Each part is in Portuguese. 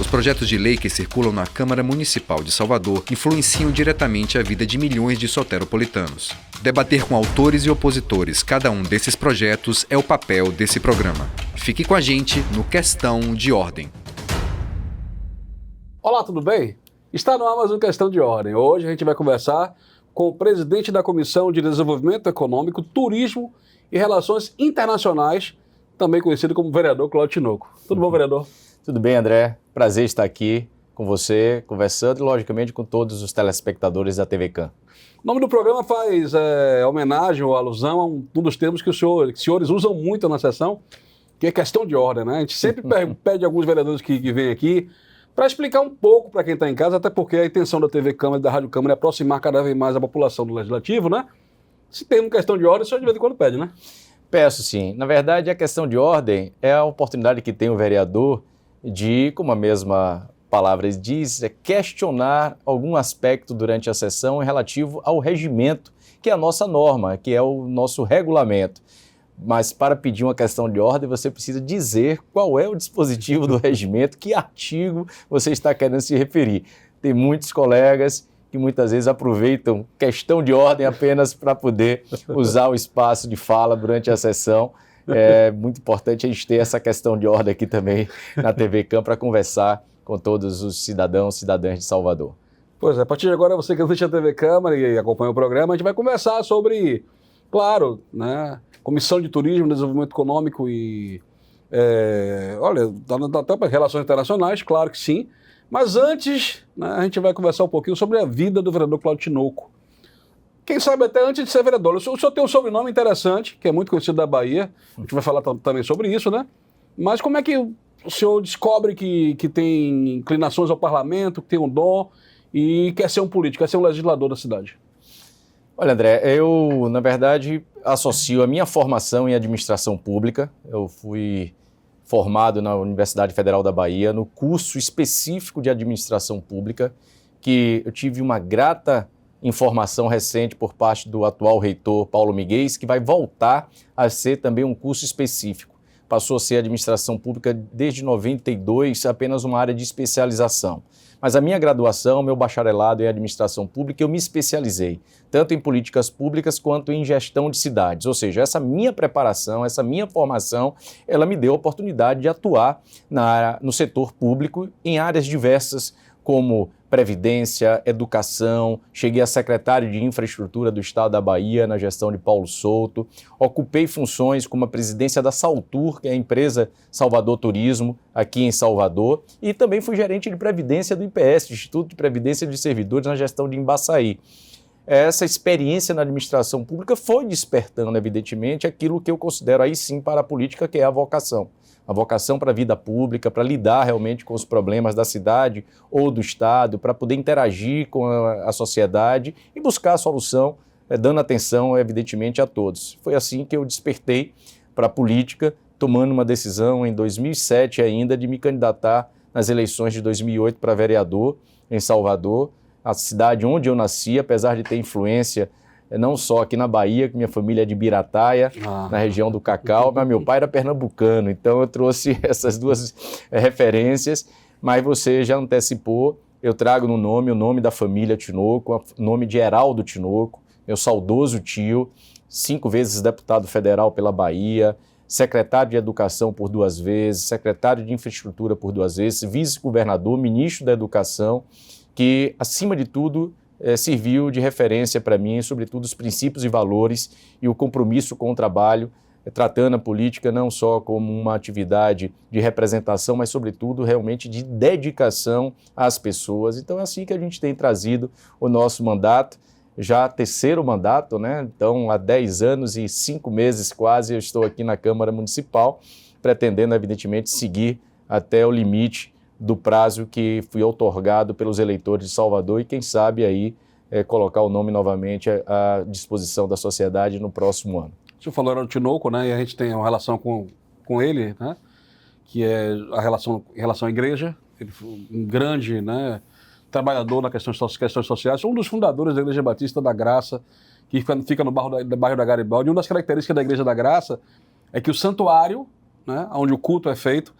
Os projetos de lei que circulam na Câmara Municipal de Salvador influenciam diretamente a vida de milhões de soteropolitanos. Debater com autores e opositores cada um desses projetos é o papel desse programa. Fique com a gente no Questão de Ordem. Olá, tudo bem? Está no ar mais um Questão de Ordem. Hoje a gente vai conversar com o presidente da Comissão de Desenvolvimento Econômico, Turismo e Relações Internacionais, também conhecido como vereador Cláudio Tinoco. Tudo bom, vereador? Tudo bem, André. Prazer estar aqui com você, conversando e, logicamente, com todos os telespectadores da TV CAN. O nome do programa faz homenagem ou alusão a um dos termos que os senhores usam muito na sessão, que é questão de ordem, né? A gente sempre pede a alguns vereadores que vêm aqui para explicar um pouco para quem está em casa, até porque a intenção da TV Câmara e da Rádio Câmara é aproximar cada vez mais a população do Legislativo, né? Se tem uma questão de ordem, o senhor de vez em quando pede, né? Peço sim. Na verdade, a questão de ordem é a oportunidade que tem o vereador de, como a mesma palavra diz, questionar algum aspecto durante a sessão relativo ao regimento, que é a nossa norma, que é o nosso regulamento. Mas para pedir uma questão de ordem, você precisa dizer qual é o dispositivo do regimento, que artigo você está querendo se referir. Tem muitos colegas que muitas vezes aproveitam questão de ordem apenas para poder usar o espaço de fala durante a sessão. É muito importante a gente ter essa questão de ordem aqui também na TV CAN para conversar com todos os cidadãos e cidadãs de Salvador. Pois é, a partir de agora, você que assiste a TV Câmara e acompanha o programa, a gente vai conversar sobre, claro, né, Comissão de Turismo, Desenvolvimento Econômico e, até para relações internacionais, claro que sim. Mas antes, né, a gente vai conversar um pouquinho sobre a vida do vereador Cláudio Tinoco. Quem sabe até antes de ser vereador. O senhor tem um sobrenome interessante, que é muito conhecido da Bahia. A gente vai falar também sobre isso, né? Mas como é que o senhor descobre que tem inclinações ao parlamento, que tem um dom e quer ser um político, quer ser um legislador da cidade? Olha, André, eu, na verdade, associo a minha formação em administração pública. Eu fui formado na Universidade Federal da Bahia, no curso específico de administração pública, que eu tive uma grata informação recente por parte do atual reitor Paulo Miguel, que vai voltar a ser também um curso específico. Passou a ser administração pública desde 92, apenas uma área de especialização. Mas a minha graduação, meu bacharelado em administração pública, eu me especializei tanto em políticas públicas quanto em gestão de cidades. Ou seja, essa minha preparação, essa minha formação, ela me deu a oportunidade de atuar no setor público em áreas diversas, como Previdência, Educação, cheguei a secretário de Infraestrutura do Estado da Bahia na gestão de Paulo Souto, ocupei funções como a presidência da Saltur, que é a empresa Salvador Turismo, aqui em Salvador, e também fui gerente de Previdência do IPS, Instituto de Previdência de Servidores, na gestão de Embaçaí. Essa experiência na administração pública foi despertando, evidentemente, aquilo que eu considero aí sim para a política, que é a vocação. A vocação para a vida pública, para lidar realmente com os problemas da cidade ou do Estado, para poder interagir com a sociedade e buscar a solução, dando atenção, evidentemente, a todos. Foi assim que eu despertei para a política, tomando uma decisão em 2007 ainda de me candidatar nas eleições de 2008 para vereador em Salvador, a cidade onde eu nasci, apesar de ter influência não só aqui na Bahia, que minha família é de Birataia, na região do Cacau, mas meu pai era pernambucano, então eu trouxe essas duas referências, mas você já antecipou, eu trago no nome o nome da família Tinoco, o nome de Heraldo Tinoco, meu saudoso tio, 5 vezes deputado federal pela Bahia, secretário de Educação por 2 vezes, secretário de Infraestrutura por 2 vezes, vice-governador, ministro da Educação, que, acima de tudo, serviu de referência para mim, sobretudo os princípios e valores e o compromisso com o trabalho, tratando a política não só como uma atividade de representação, mas sobretudo realmente de dedicação às pessoas. Então é assim que a gente tem trazido o nosso mandato, já 3º mandato, né? Então há 10 anos e 5 meses quase eu estou aqui na Câmara Municipal, pretendendo evidentemente seguir até o limite do prazo que fui outorgado pelos eleitores de Salvador e quem sabe aí colocar o nome novamente à disposição da sociedade no próximo ano. O senhor falou do Tinoco, né? E a gente tem uma relação com ele, né? Que é a relação em relação à igreja. Ele foi um grande, né, trabalhador nas questões sociais, um dos fundadores da Igreja Batista da Graça, que fica no bairro da Garibaldi. Uma das características da Igreja da Graça é que o santuário, né, onde o culto é feito,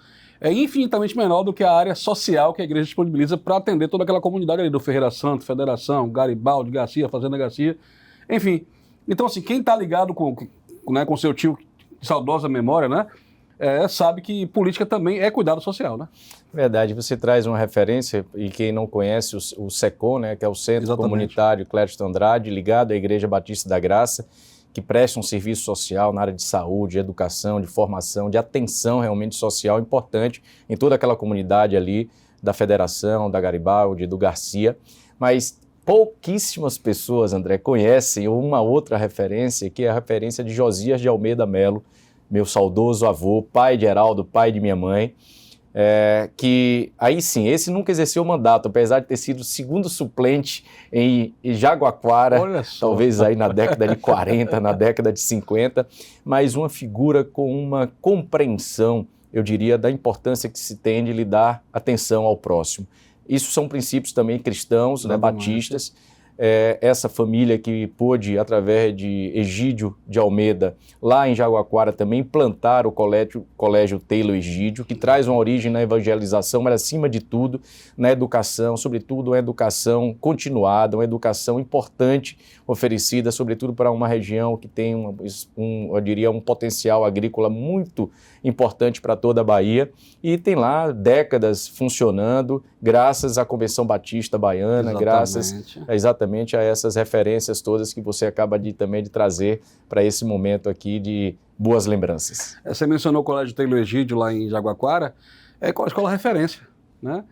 é infinitamente menor do que a área social que a igreja disponibiliza para atender toda aquela comunidade ali do Ferreira Santo, Federação, Garibaldi, Garcia, Fazenda Garcia, enfim. Então, assim, quem está ligado com seu tio de saudosa memória, né, sabe que política também é cuidado social, né? Verdade, você traz uma referência, e quem não conhece o SECOM, né, que é o Centro Exatamente. Comunitário Clériston Andrade, ligado à Igreja Batista da Graça, que presta um serviço social na área de saúde, de educação, de formação, de atenção realmente social importante em toda aquela comunidade ali da Federação, da Garibaldi, do Garcia, mas pouquíssimas pessoas, André, conhecem uma outra referência, que é a referência de Josias de Almeida Melo, meu saudoso avô, pai de Heraldo, pai de minha mãe, que aí sim, esse nunca exerceu o mandato, apesar de ter sido segundo suplente em Jaguaquara, talvez aí na década de 40, na década de 50, mas uma figura com uma compreensão, eu diria, da importância que se tem de lhe dar atenção ao próximo. Isso são princípios também cristãos, né, batistas. Essa família que pôde, através de Egídio de Almeida, lá em Jaguaquara, também implantar o colégio Taylor Egídio, que traz uma origem na evangelização, mas acima de tudo na educação, sobretudo uma educação continuada, uma educação importante oferecida, sobretudo para uma região que tem eu diria, um potencial agrícola muito importante para toda a Bahia, e tem lá décadas funcionando, graças à Convenção Batista Baiana, graças exatamente a essas referências todas que você acaba também de trazer para esse momento aqui de boas lembranças. Você mencionou o Colégio Taylor Egídio lá em Jaguaquara, é a escola referência, né?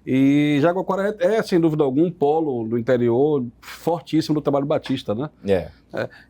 E Jaguaquara sem dúvida alguma, um polo do interior fortíssimo do trabalho batista, né?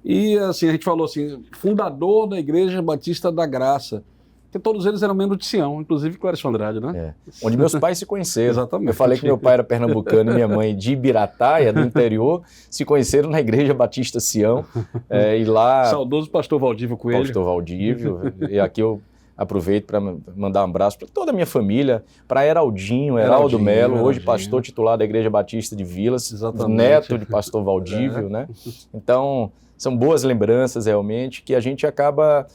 E assim, a gente falou assim, fundador da Igreja Batista da Graça, que todos eles eram membros de Sião, inclusive Clériston Andrade, né? Onde meus pais se conheceram. Exatamente. Eu falei que meu pai era pernambucano e minha mãe de Ibirataia, do interior, se conheceram na Igreja Batista Sião, e lá... Saudoso pastor Valdívio Coelho. Pastor Valdívio, e aqui eu aproveito para mandar um abraço para toda a minha família, para Heraldo Melo, hoje pastor titular da Igreja Batista de Vilas, neto de pastor Valdívio, né? Então, são boas lembranças realmente, que a gente acaba,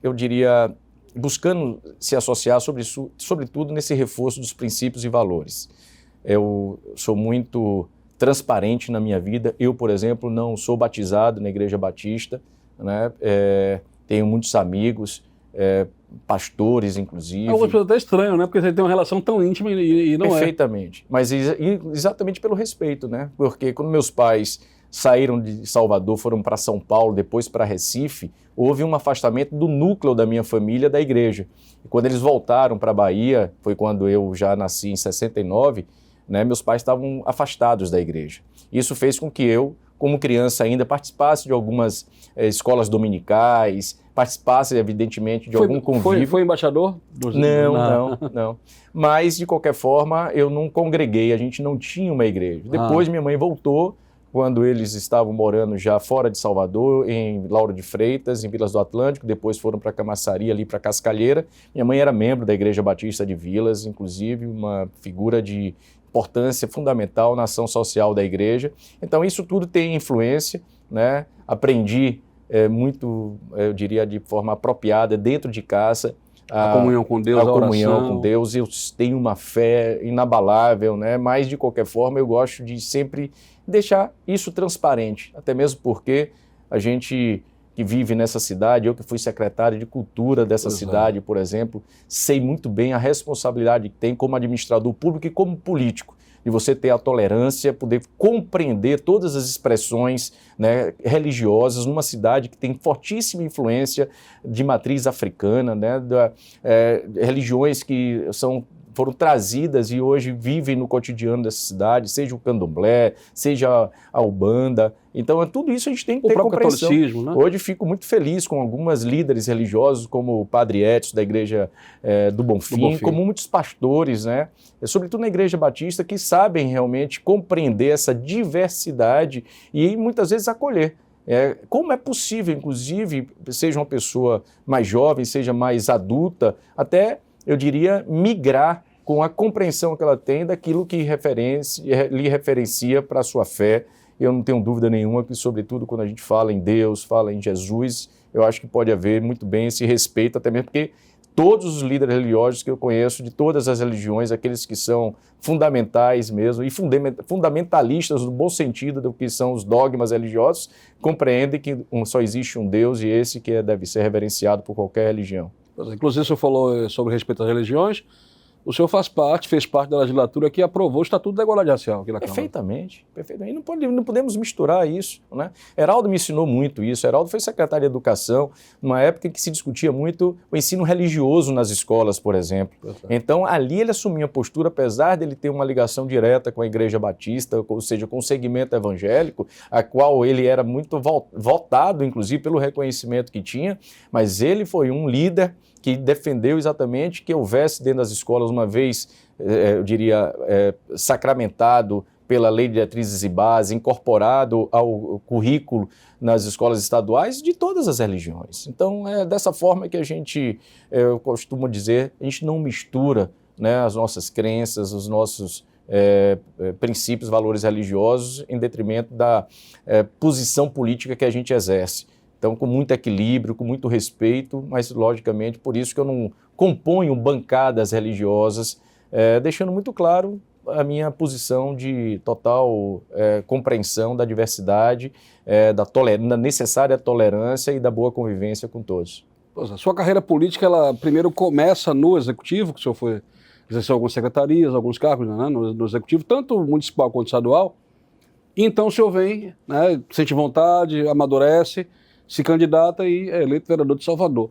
eu diria, buscando se associar sobretudo nesse reforço dos princípios e valores. Eu sou muito transparente na minha vida, eu, por exemplo, não sou batizado na Igreja Batista, né? Tenho muitos amigos, pastores, inclusive. Algumas pessoas até estranho, né? Porque você tem uma relação tão íntima e não Perfeitamente. Mas exatamente pelo respeito, né? Porque quando meus pais saíram de Salvador, foram para São Paulo, depois para Recife, houve um afastamento do núcleo da minha família da igreja. E quando eles voltaram para a Bahia, foi quando eu já nasci em 69, né? Meus pais estavam afastados da igreja. Isso fez com que eu, como criança ainda, participasse de algumas escolas dominicais, participasse, evidentemente, de algum convívio. Foi embaixador? Não. Mas, de qualquer forma, eu não congreguei, a gente não tinha uma igreja. Depois, minha mãe voltou, quando eles estavam morando já fora de Salvador, em Lauro de Freitas, em Vilas do Atlântico, depois foram para Camaçari, ali para Cascalheira. Minha mãe era membro da Igreja Batista de Vilas, inclusive uma figura de importância fundamental na ação social da igreja. Então, isso tudo tem influência, né? Aprendi muito, eu diria, de forma apropriada, dentro de casa, a comunhão com Deus, a comunhão com Deus. Eu tenho uma fé inabalável, né? Mas, de qualquer forma, eu gosto de sempre deixar isso transparente, até mesmo porque a gente que vive nessa cidade, eu que fui secretário de cultura dessa cidade, por exemplo, sei muito bem a responsabilidade que tem como administrador público e como político, de você ter a tolerância, poder compreender todas as expressões, né, religiosas numa cidade que tem fortíssima influência de matriz africana, né, religiões que foram trazidas e hoje vivem no cotidiano dessa cidade, seja o candomblé, seja a Umbanda. Então, tudo isso a gente tem que ter compreensão. Né? Hoje fico muito feliz com algumas líderes religiosos, como o Padre Edson, da Igreja do Bonfim, como muitos pastores, né? Sobretudo na Igreja Batista, que sabem realmente compreender essa diversidade e muitas vezes acolher. Como é possível, inclusive, seja uma pessoa mais jovem, seja mais adulta, até, eu diria, migrar com a compreensão que ela tem daquilo que lhe referencia para a sua fé. Eu não tenho dúvida nenhuma que, sobretudo, quando a gente fala em Deus, fala em Jesus, eu acho que pode haver muito bem esse respeito, até mesmo porque todos os líderes religiosos que eu conheço, de todas as religiões, aqueles que são fundamentais mesmo, e fundamentalistas no bom sentido do que são os dogmas religiosos, compreendem que só existe um Deus e esse que deve ser reverenciado por qualquer religião. Inclusive, o senhor falou sobre respeito às religiões. O senhor fez parte da legislatura que aprovou o Estatuto da Igualdade Racial aqui na Câmara. Perfeitamente. E não podemos misturar isso, né? Heraldo me ensinou muito isso. Heraldo foi secretário de Educação numa época em que se discutia muito o ensino religioso nas escolas, por exemplo. Então, ali ele assumiu a postura, apesar dele ter uma ligação direta com a Igreja Batista, ou seja, com o segmento evangélico, a qual ele era muito votado, inclusive, pelo reconhecimento que tinha, mas ele foi um líder que defendeu exatamente que houvesse dentro das escolas, uma vez, eu diria, sacramentado pela Lei de Diretrizes e Bases, incorporado ao currículo nas escolas estaduais de todas as religiões. Então, é dessa forma que a gente, eu costumo dizer, a gente não mistura, né, as nossas crenças, os nossos princípios, valores religiosos, em detrimento da posição política que a gente exerce. Então, com muito equilíbrio, com muito respeito, mas, logicamente, por isso que eu não componho bancadas religiosas, deixando muito claro a minha posição de total compreensão da diversidade, da necessária tolerância e da boa convivência com todos. Pois é, a sua carreira política, ela primeiro começa no Executivo, que o senhor foi exerceu algumas secretarias, alguns cargos, né, no Executivo, tanto municipal quanto estadual, e então o senhor vem, né, sente vontade, amadurece, se candidata e é eleito vereador de Salvador.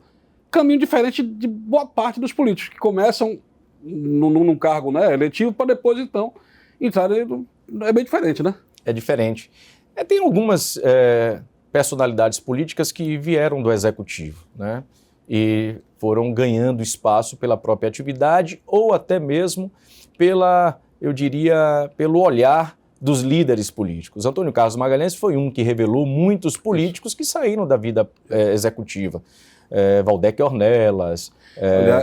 Caminho diferente de boa parte dos políticos, que começam num cargo, né, eletivo para depois, então, entrarem. É bem diferente, né? É diferente. Tem algumas personalidades políticas que vieram do Executivo, né, e foram ganhando espaço pela própria atividade ou até mesmo eu diria, pelo olhar dos líderes políticos. Antônio Carlos Magalhães foi um que revelou muitos políticos que saíram da vida executiva. Valdec Ornelas,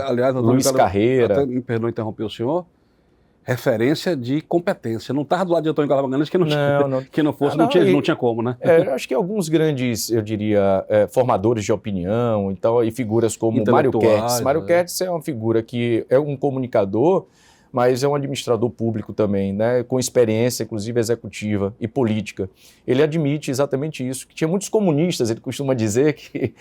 aliás, Luiz Carreira. Até me perdoe interromper o senhor. Referência de competência. Não estava do lado de Antônio Carlos Magalhães que não tinha como, né? Eu acho que alguns grandes, eu diria, formadores de opinião então, e figuras como Mário Kertz. Mário Kertz é uma figura que é um comunicador, mas é um administrador público também, né, com experiência, inclusive executiva e política. Ele admite exatamente isso, que tinha muitos comunistas, ele costuma dizer que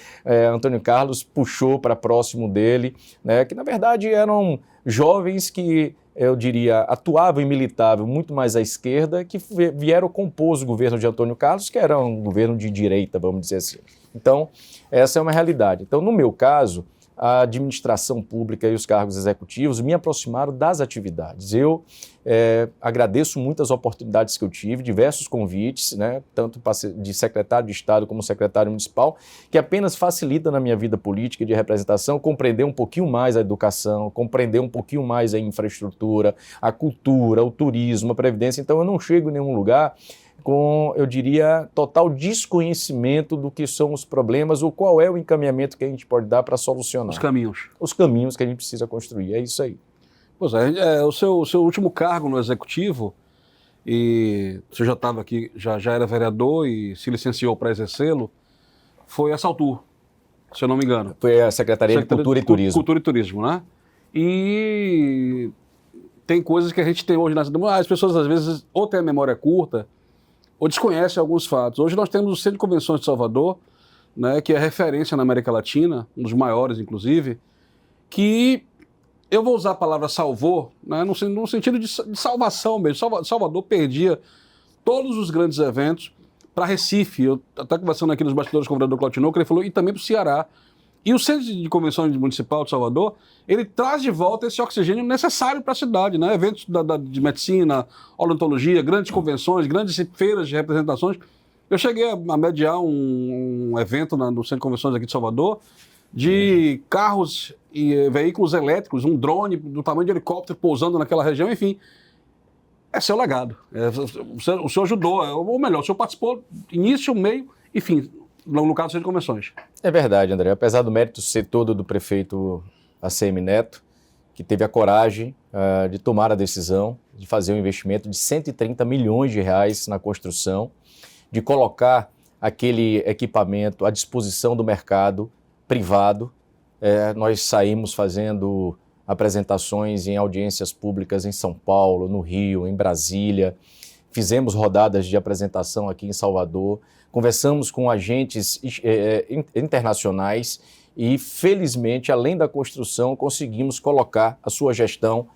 Antônio Carlos puxou para próximo dele, né, que na verdade eram jovens que, eu diria, atuavam e militavam muito mais à esquerda, que vieram compor o governo de Antônio Carlos, que era um governo de direita, vamos dizer assim. Então, essa é uma realidade. Então, no meu caso, a administração pública e os cargos executivos me aproximaram das atividades. Eu agradeço muitas oportunidades que eu tive, diversos convites, né, tanto de secretário de Estado como secretário municipal, que apenas facilita na minha vida política e de representação compreender um pouquinho mais a educação, compreender um pouquinho mais a infraestrutura, a cultura, o turismo, a previdência. Então eu não chego em nenhum lugar com, eu diria, total desconhecimento do que são os problemas ou qual é o encaminhamento que a gente pode dar para solucionar. Os caminhos. Os caminhos que a gente precisa construir, é isso aí. Pois é, o seu último cargo no Executivo, e você já estava aqui, já era vereador e se licenciou para exercê-lo, foi a Saltur, se eu não me engano. Foi a Secretaria de Cultura e Turismo. Cultura e Turismo, né? E tem coisas que a gente tem hoje, as pessoas às vezes ou têm a memória curta, ou desconhece alguns fatos. Hoje nós temos o Centro de Convenções de Salvador, né, que é referência na América Latina, um dos maiores, inclusive, que eu vou usar a palavra salvou, né, no sentido de salvação mesmo. Salvador perdia todos os grandes eventos para Recife. Eu até conversando aqui nos bastidores com o vereador Claudio Tinoco, ele falou, e também para o Ceará. E o Centro de Convenções Municipal de Salvador, ele traz de volta esse oxigênio necessário para a cidade, né? Eventos de medicina, odontologia, grandes convenções, grandes feiras de representações. Eu cheguei a mediar um evento no Centro de Convenções aqui de Salvador, de carros e veículos elétricos, um drone do tamanho de helicóptero pousando naquela região, enfim. É seu legado. O senhor ajudou, ou melhor, o senhor participou início, meio e fim, no caso do Centro de Convenções. É verdade, André. Apesar do mérito ser todo do prefeito ACM Neto, que teve a coragem de tomar a decisão de fazer um investimento de 130 milhões de reais na construção, de colocar aquele equipamento à disposição do mercado privado, Nós saímos fazendo apresentações em audiências públicas em São Paulo, no Rio, em Brasília. Fizemos rodadas de apresentação aqui em Salvador. Conversamos com agentes internacionais e, felizmente, além da construção, conseguimos colocar a sua gestão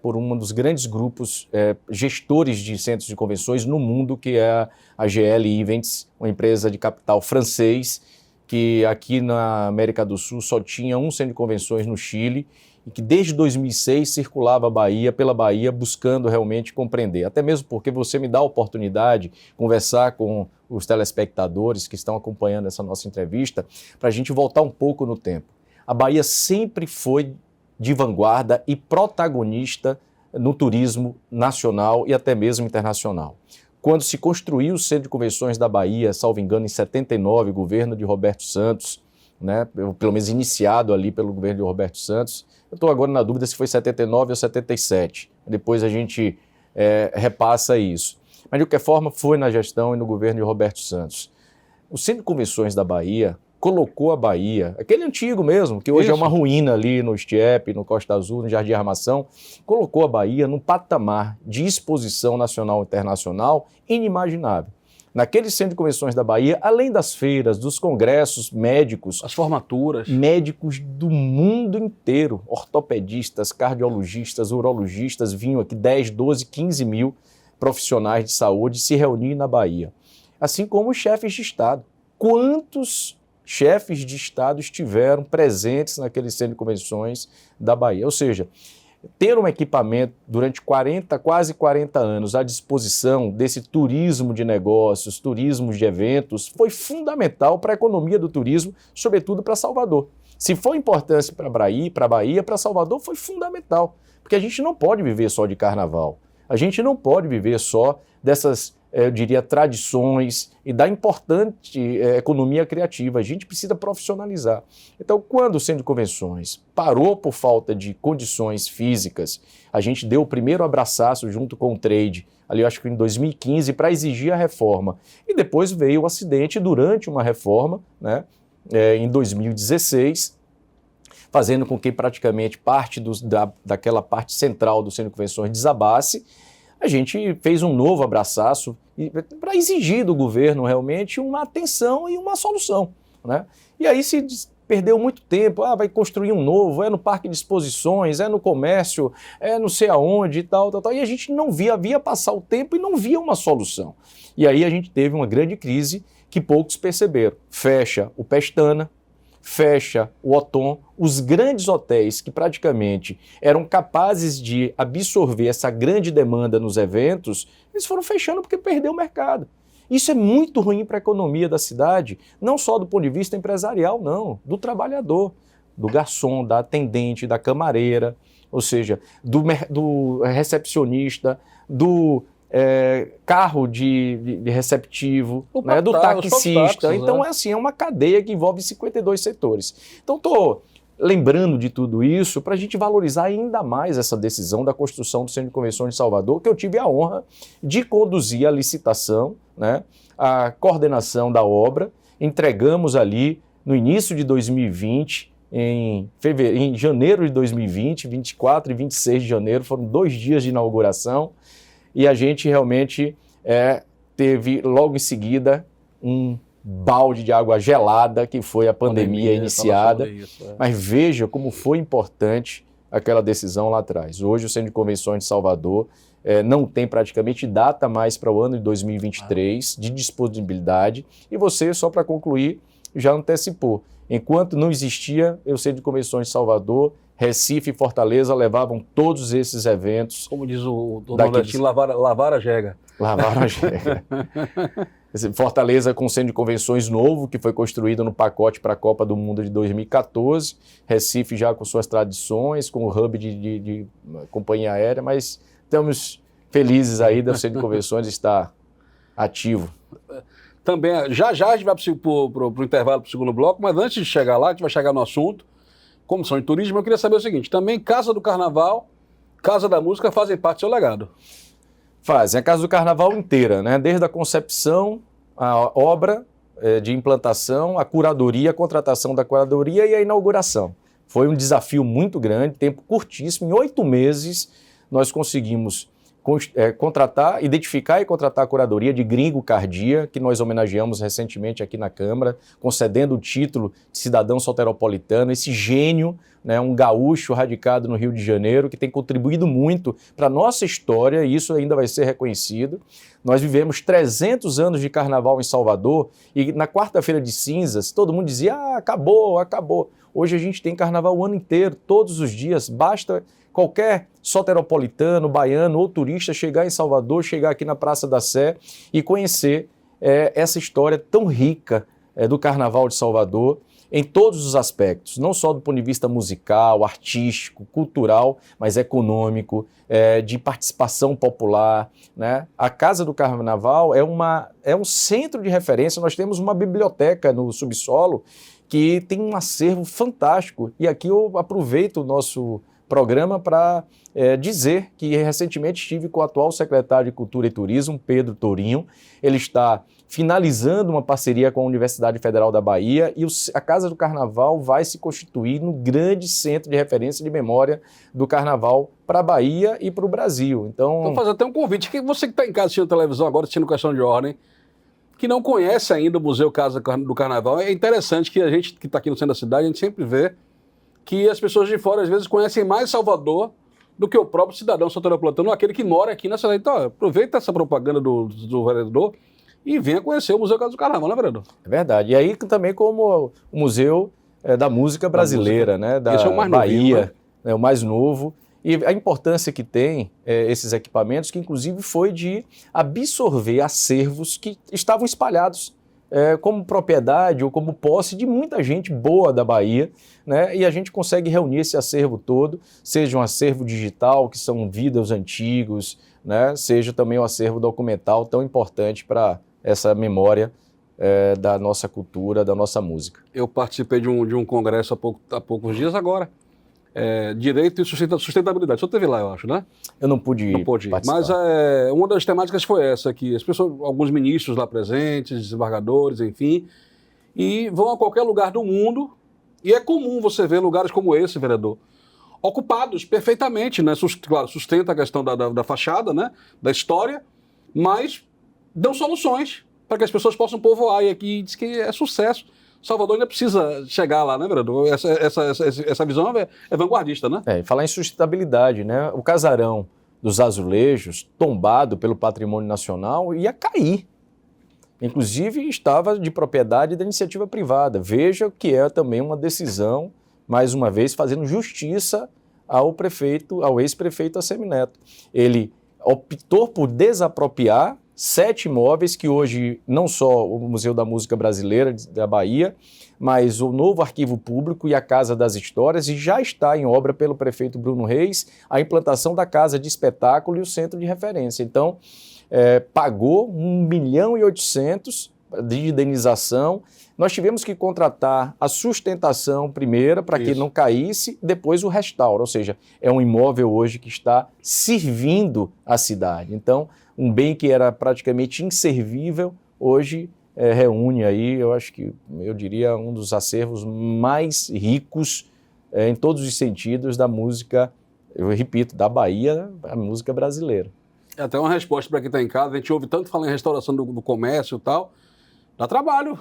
por um dos grandes grupos gestores de centros de convenções no mundo, que é a GL Events, uma empresa de capital francês, que aqui na América do Sul só tinha um centro de convenções no Chile, e que desde 2006 circulava pela Bahia, buscando realmente compreender. Até mesmo porque você me dá a oportunidade de conversar com os telespectadores que estão acompanhando essa nossa entrevista, para a gente voltar um pouco no tempo. A Bahia sempre foi de vanguarda e protagonista no turismo nacional e até mesmo internacional. Quando se construiu o Centro de Convenções da Bahia, salvo engano, em 79, governo de Roberto Santos, né, pelo menos iniciado ali pelo governo de Roberto Santos. Eu estou agora na dúvida se foi 79 ou 77. Depois a gente repassa isso. Mas, de qualquer forma, foi na gestão e no governo de Roberto Santos. O Centro de Convenções da Bahia colocou a Bahia, aquele antigo mesmo, que hoje é uma ruína ali no Estiepe, no Costa Azul, no Jardim Armação, colocou a Bahia num patamar de exposição nacional e internacional inimaginável. Naquele Centro de Convenções da Bahia, além das feiras, dos congressos médicos, as formaturas, médicos do mundo inteiro, ortopedistas, cardiologistas, urologistas, vinham aqui 10, 12, 15 mil profissionais de saúde se reunir na Bahia. Assim como os chefes de Estado. Quantos chefes de Estado estiveram presentes naquele Centro de Convenções da Bahia? Ou seja, ter um equipamento durante quase 40 anos à disposição desse turismo de negócios, turismo de eventos, foi fundamental para a economia do turismo, sobretudo para Salvador. Se foi importante para a Bahia, para Salvador foi fundamental, porque a gente não pode viver só de carnaval, a gente não pode viver só dessas, eu diria, tradições e da importante economia criativa. A gente precisa profissionalizar. Então, quando o Centro de Convenções parou por falta de condições físicas, a gente deu o primeiro abraçaço junto com o trade, ali eu acho que em 2015, para exigir a reforma. E depois veio o acidente durante uma reforma, né, em 2016, fazendo com que praticamente parte daquela parte central do Centro de Convenções desabasse. A gente fez um novo abraçaço para exigir do governo realmente uma atenção e uma solução, né? E aí se perdeu muito tempo, vai construir um novo, é no parque de exposições, é no comércio, é não sei aonde e tal. E a gente não via passar o tempo e não via uma solução. E aí a gente teve uma grande crise que poucos perceberam. Fecha o Pestana, fecha o Othon, os grandes hotéis que praticamente eram capazes de absorver essa grande demanda nos eventos, eles foram fechando porque perdeu o mercado. Isso é muito ruim para a economia da cidade, não só do ponto de vista empresarial, não, do trabalhador, do garçom, da atendente, da camareira, ou seja, do recepcionista, do carro de receptivo, né, do taxista. Então, é uma cadeia que envolve 52 setores. Então, estou lembrando de tudo isso para a gente valorizar ainda mais essa decisão da construção do Centro de Convenções de Salvador, que eu tive a honra de conduzir a licitação, né, a coordenação da obra. Entregamos ali no início de 2020, em janeiro de 2020, 24 e 26 de janeiro, foram 2 dias de inauguração. E a gente realmente teve logo em seguida um balde de água gelada, que foi a pandemia iniciada. Mas veja como foi importante aquela decisão lá atrás. Hoje o Centro de Convenções de Salvador não tem praticamente data mais para o ano de 2023 de disponibilidade. E você, só para concluir, já antecipou. Enquanto não existia o Centro de Convenções de Salvador, Recife e Fortaleza levavam todos esses eventos. Como diz o nordestino, lavar a jega. Lavar a jega. Fortaleza com um Centro de Convenções novo, que foi construído no pacote para a Copa do Mundo de 2014. Recife já com suas tradições, com o hub de companhia aérea, mas estamos felizes aí do Centro de Convenções estar ativo. Também, já a gente vai para o intervalo, para o segundo bloco, mas antes de chegar lá, a gente vai chegar no assunto, Comissão de Turismo, eu queria saber o seguinte, também Casa do Carnaval, Casa da Música fazem parte do seu legado? Fazem, a Casa do Carnaval inteira, né? Desde a concepção, a obra, de implantação, a curadoria, a contratação da curadoria e a inauguração. Foi um desafio muito grande, tempo curtíssimo. Em 8 meses, nós conseguimos contratar, identificar e contratar a curadoria de Gringo Cardia, que nós homenageamos recentemente aqui na Câmara, concedendo o título de cidadão soteropolitano, esse gênio, né, um gaúcho radicado no Rio de Janeiro, que tem contribuído muito para a nossa história, e isso ainda vai ser reconhecido. Nós vivemos 300 anos de carnaval em Salvador, e na quarta-feira de cinzas, todo mundo dizia, acabou, acabou. Hoje a gente tem carnaval o ano inteiro, todos os dias, basta qualquer soteropolitano, baiano ou turista chegar em Salvador, chegar aqui na Praça da Sé e conhecer essa história tão rica do Carnaval de Salvador em todos os aspectos, não só do ponto de vista musical, artístico, cultural, mas econômico, de participação popular, né? A Casa do Carnaval é um centro de referência, nós temos uma biblioteca no subsolo que tem um acervo fantástico, e aqui eu aproveito o nosso programa para dizer que recentemente estive com o atual secretário de Cultura e Turismo, Pedro Tourinho. Ele está finalizando uma parceria com a Universidade Federal da Bahia e a Casa do Carnaval vai se constituir no grande centro de referência de memória do Carnaval para a Bahia e para o Brasil. Então, vou fazer até um convite, que você que está em casa assistindo televisão agora, assistindo Questão de Ordem, que não conhece ainda o Museu Casa do Carnaval, é interessante que a gente que está aqui no centro da cidade, a gente sempre vê que as pessoas de fora, às vezes, conhecem mais Salvador do que o próprio cidadão soteropolitano, aquele que mora aqui na cidade. Então, aproveita essa propaganda do vereador e venha conhecer o Museu Casa do Carnaval, né, vereador? É verdade. E aí também como o Museu da Música Brasileira, né, da Esse é o mais Bahia, novinho, né? O mais novo. E a importância que tem esses equipamentos, que inclusive foi de absorver acervos que estavam espalhados como propriedade ou como posse de muita gente boa da Bahia, né? E a gente consegue reunir esse acervo todo, seja um acervo digital, que são vídeos antigos, né? Seja também um acervo documental tão importante para essa memória da nossa cultura, da nossa música. Eu participei de um congresso há poucos dias agora, Direito e Sustentabilidade. O senhor esteve lá, eu acho, né? Eu não pude ir. Participar. Mas uma das temáticas foi essa, que as pessoas, alguns ministros lá presentes, desembargadores, enfim, e vão a qualquer lugar do mundo, e é comum você ver lugares como esse, vereador, ocupados perfeitamente, né? Claro, sustenta a questão da fachada, né? Da história, mas dão soluções para que as pessoas possam povoar, e aqui diz que é sucesso. Salvador ainda precisa chegar lá, né, vereador? Essa visão é vanguardista, né? E falar em sustentabilidade, né? O casarão dos azulejos, tombado pelo patrimônio nacional, ia cair. Inclusive, estava de propriedade da iniciativa privada. Veja que é também uma decisão, mais uma vez, fazendo justiça ao ex-prefeito Assemineto. Ele optou por desapropriar 7 imóveis que hoje, não só o Museu da Música Brasileira da Bahia, mas o novo Arquivo Público e a Casa das Histórias, e já está em obra pelo prefeito Bruno Reis a implantação da Casa de Espetáculo e o Centro de Referência. Então, pagou 1.800.000 de indenização. Nós tivemos que contratar a sustentação primeira para que não caísse, depois o restauro, ou seja, é um imóvel hoje que está servindo a cidade. Então, um bem que era praticamente inservível, hoje reúne aí, eu diria, um dos acervos mais ricos em todos os sentidos da música, eu repito, da Bahia, a música brasileira. É até uma resposta para quem está em casa, a gente ouve tanto falar em restauração do comércio e tal, dá trabalho,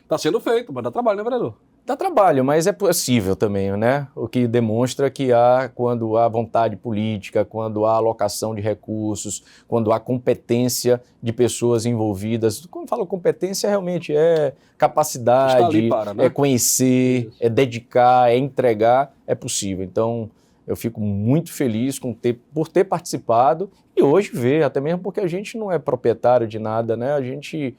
está sendo feito, mas dá trabalho, né, vereador? Dá trabalho, mas é possível também, né? O que demonstra que quando há vontade política, quando há alocação de recursos, quando há competência de pessoas envolvidas. Quando falo competência, realmente é capacidade, é conhecer, é dedicar, é entregar, é possível. Então, eu fico muito feliz por ter participado e hoje ver, até mesmo porque a gente não é proprietário de nada, né? A gente,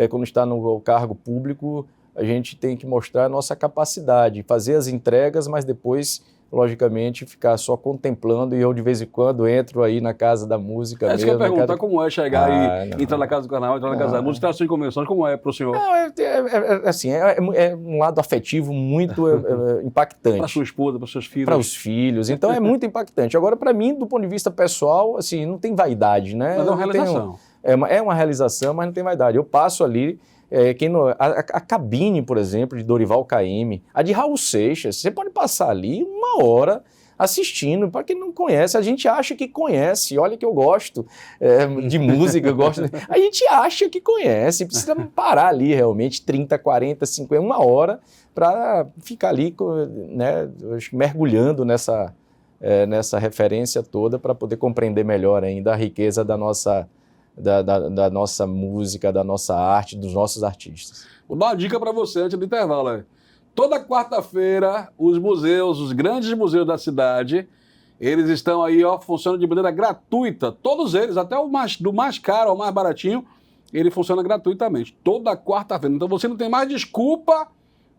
quando está no cargo público, a gente tem que mostrar a nossa capacidade, fazer as entregas, mas depois, logicamente, ficar só contemplando, e eu de vez em quando entro aí na Casa da Música mesmo. Isso que eu ia perguntar, como é chegar e entrar na Casa do Carnaval, entrar na Casa da Música, trações e convenções, como é para o senhor? Não, é um lado afetivo muito impactante. Para sua esposa, para seus filhos? Para os filhos, então é muito impactante. Agora, para mim, do ponto de vista pessoal, assim, não tem vaidade, né? Mas é uma realização. É uma realização, mas não tem vaidade. Eu passo ali, A cabine, por exemplo, de Dorival Caymmi, a de Raul Seixas, você pode passar ali 1 hora assistindo. Para quem não conhece, a gente acha que conhece. Olha que eu gosto de música, eu gosto. A gente acha que conhece, precisa parar ali realmente 30, 40, 50, 1 hora para ficar ali, né, mergulhando nessa referência toda para poder compreender melhor ainda a riqueza da nossa música, da nossa arte, dos nossos artistas. Vou dar uma dica para você antes do intervalo. Toda quarta-feira, os museus, os grandes museus da cidade, eles estão aí, funcionando de maneira gratuita. Todos eles, até do mais caro ao mais baratinho, ele funciona gratuitamente. Toda quarta-feira. Então você não tem mais desculpa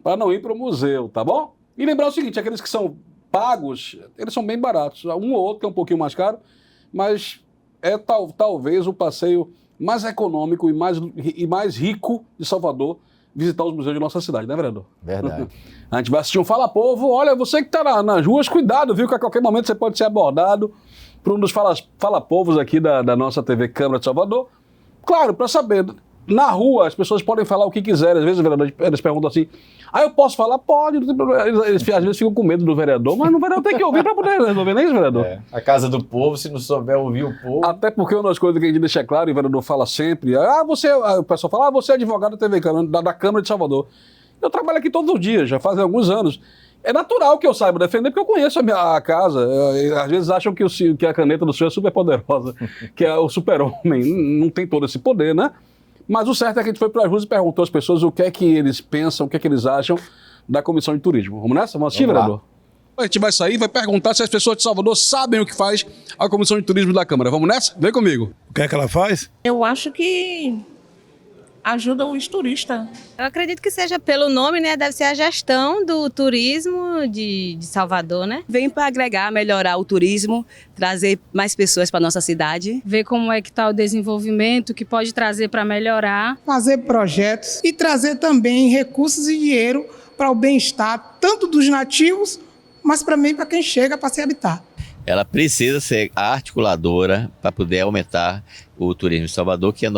para não ir para o museu, tá bom? E lembrar o seguinte, aqueles que são pagos, eles são bem baratos. Um ou outro que é um pouquinho mais caro, mas é talvez o passeio mais econômico e mais rico de Salvador, visitar os museus de nossa cidade, né, vereador? Verdade. A gente vai assistir um Fala Povo. Olha, você que está nas ruas, cuidado, viu, que a qualquer momento você pode ser abordado por um dos Fala Povos aqui da nossa TV Câmara de Salvador. Claro, para saber, na rua as pessoas podem falar o que quiserem. Às vezes, vereador, eles perguntam assim, eu posso falar? Pode, não tem problema. Eles às vezes ficam com medo do vereador, mas o vereador tem que ouvir para poder resolver, não é isso, vereador? A casa do povo, se não souber ouvir o povo... Até porque uma das coisas que a gente deixa claro, e o vereador fala sempre, o pessoal fala, você é advogado da TV Câmara, da Câmara de Salvador. Eu trabalho aqui todos os dias, já fazem alguns anos. É natural que eu saiba defender, porque eu conheço a casa. Às vezes acham que a caneta do senhor é super poderosa, que é o super-homem. Não tem todo esse poder, né? Mas o certo é que a gente foi para as ruas e perguntou às pessoas o que é que eles pensam, o que é que eles acham da Comissão de Turismo. Vamos nessa? Vamos assistir, vereador? A gente vai sair e vai perguntar se as pessoas de Salvador sabem o que faz a Comissão de Turismo da Câmara. Vamos nessa? Vem comigo. O que é que ela faz? Eu acho que ajuda os turistas. Eu acredito que seja pelo nome, né? Deve ser a gestão do turismo de Salvador, né? Vem para agregar, melhorar o turismo, trazer mais pessoas para nossa cidade. Ver como é que está o desenvolvimento, que pode trazer para melhorar. Fazer projetos e trazer também recursos e dinheiro para o bem-estar, tanto dos nativos, mas também para quem chega para se habitar. Ela precisa ser a articuladora para poder aumentar o turismo de Salvador, que é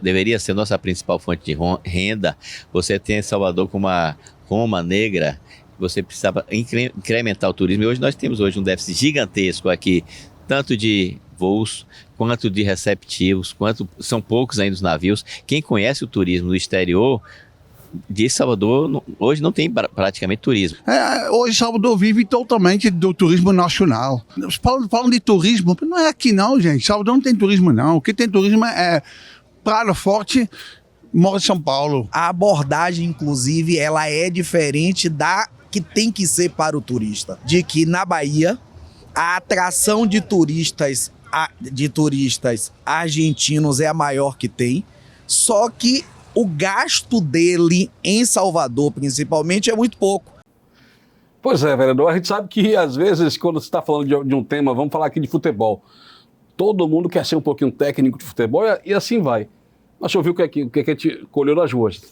deveria ser nossa principal fonte de renda. Você tem Salvador com uma Roma negra, você precisava incrementar o turismo. E hoje nós temos um déficit gigantesco aqui, tanto de voos, quanto de receptivos, quanto são poucos ainda os navios. Quem conhece o turismo do exterior de Salvador, hoje não tem praticamente turismo. Hoje Salvador vive totalmente do turismo nacional. Falam de turismo, não é aqui não, gente. Salvador não tem turismo não. O que tem turismo é Praia Forte, Morro de São Paulo. A abordagem, inclusive, ela é diferente da que tem que ser para o turista. De que na Bahia, a atração de turistas argentinos é a maior que tem, só que o gasto dele em Salvador, principalmente, é muito pouco. Pois é, vereador. A gente sabe que, às vezes, quando você está falando de um tema, vamos falar aqui de futebol, todo mundo quer ser um pouquinho técnico de futebol e assim vai. Mas você ouviu o que a gente colheu nas ruas?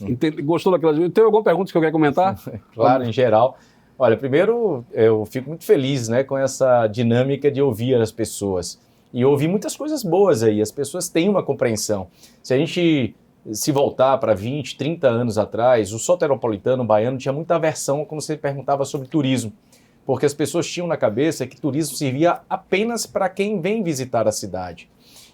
Gostou daquelas ruas? Tem alguma pergunta que eu quero comentar? Claro, em geral. Olha, primeiro, eu fico muito feliz, né, com essa dinâmica de ouvir as pessoas. E ouvir muitas coisas boas aí. As pessoas têm uma compreensão. Se a gente se voltar para 20, 30 anos atrás, o soteropolitano baiano tinha muita aversão quando você perguntava sobre turismo, porque as pessoas tinham na cabeça que turismo servia apenas para quem vem visitar a cidade.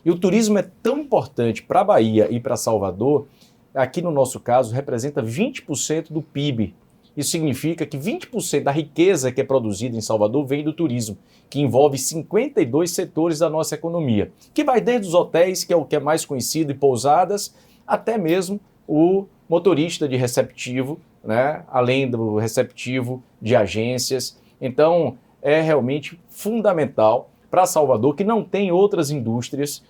E o turismo é tão importante para a Bahia e para Salvador, aqui no nosso caso, representa 20% do PIB. Isso significa que 20% da riqueza que é produzida em Salvador vem do turismo, que envolve 52 setores da nossa economia, que vai desde os hotéis, que é o que é mais conhecido, e pousadas, até mesmo o motorista de receptivo, né? Além do receptivo de agências. Então, é realmente fundamental para Salvador, que não tem outras indústrias,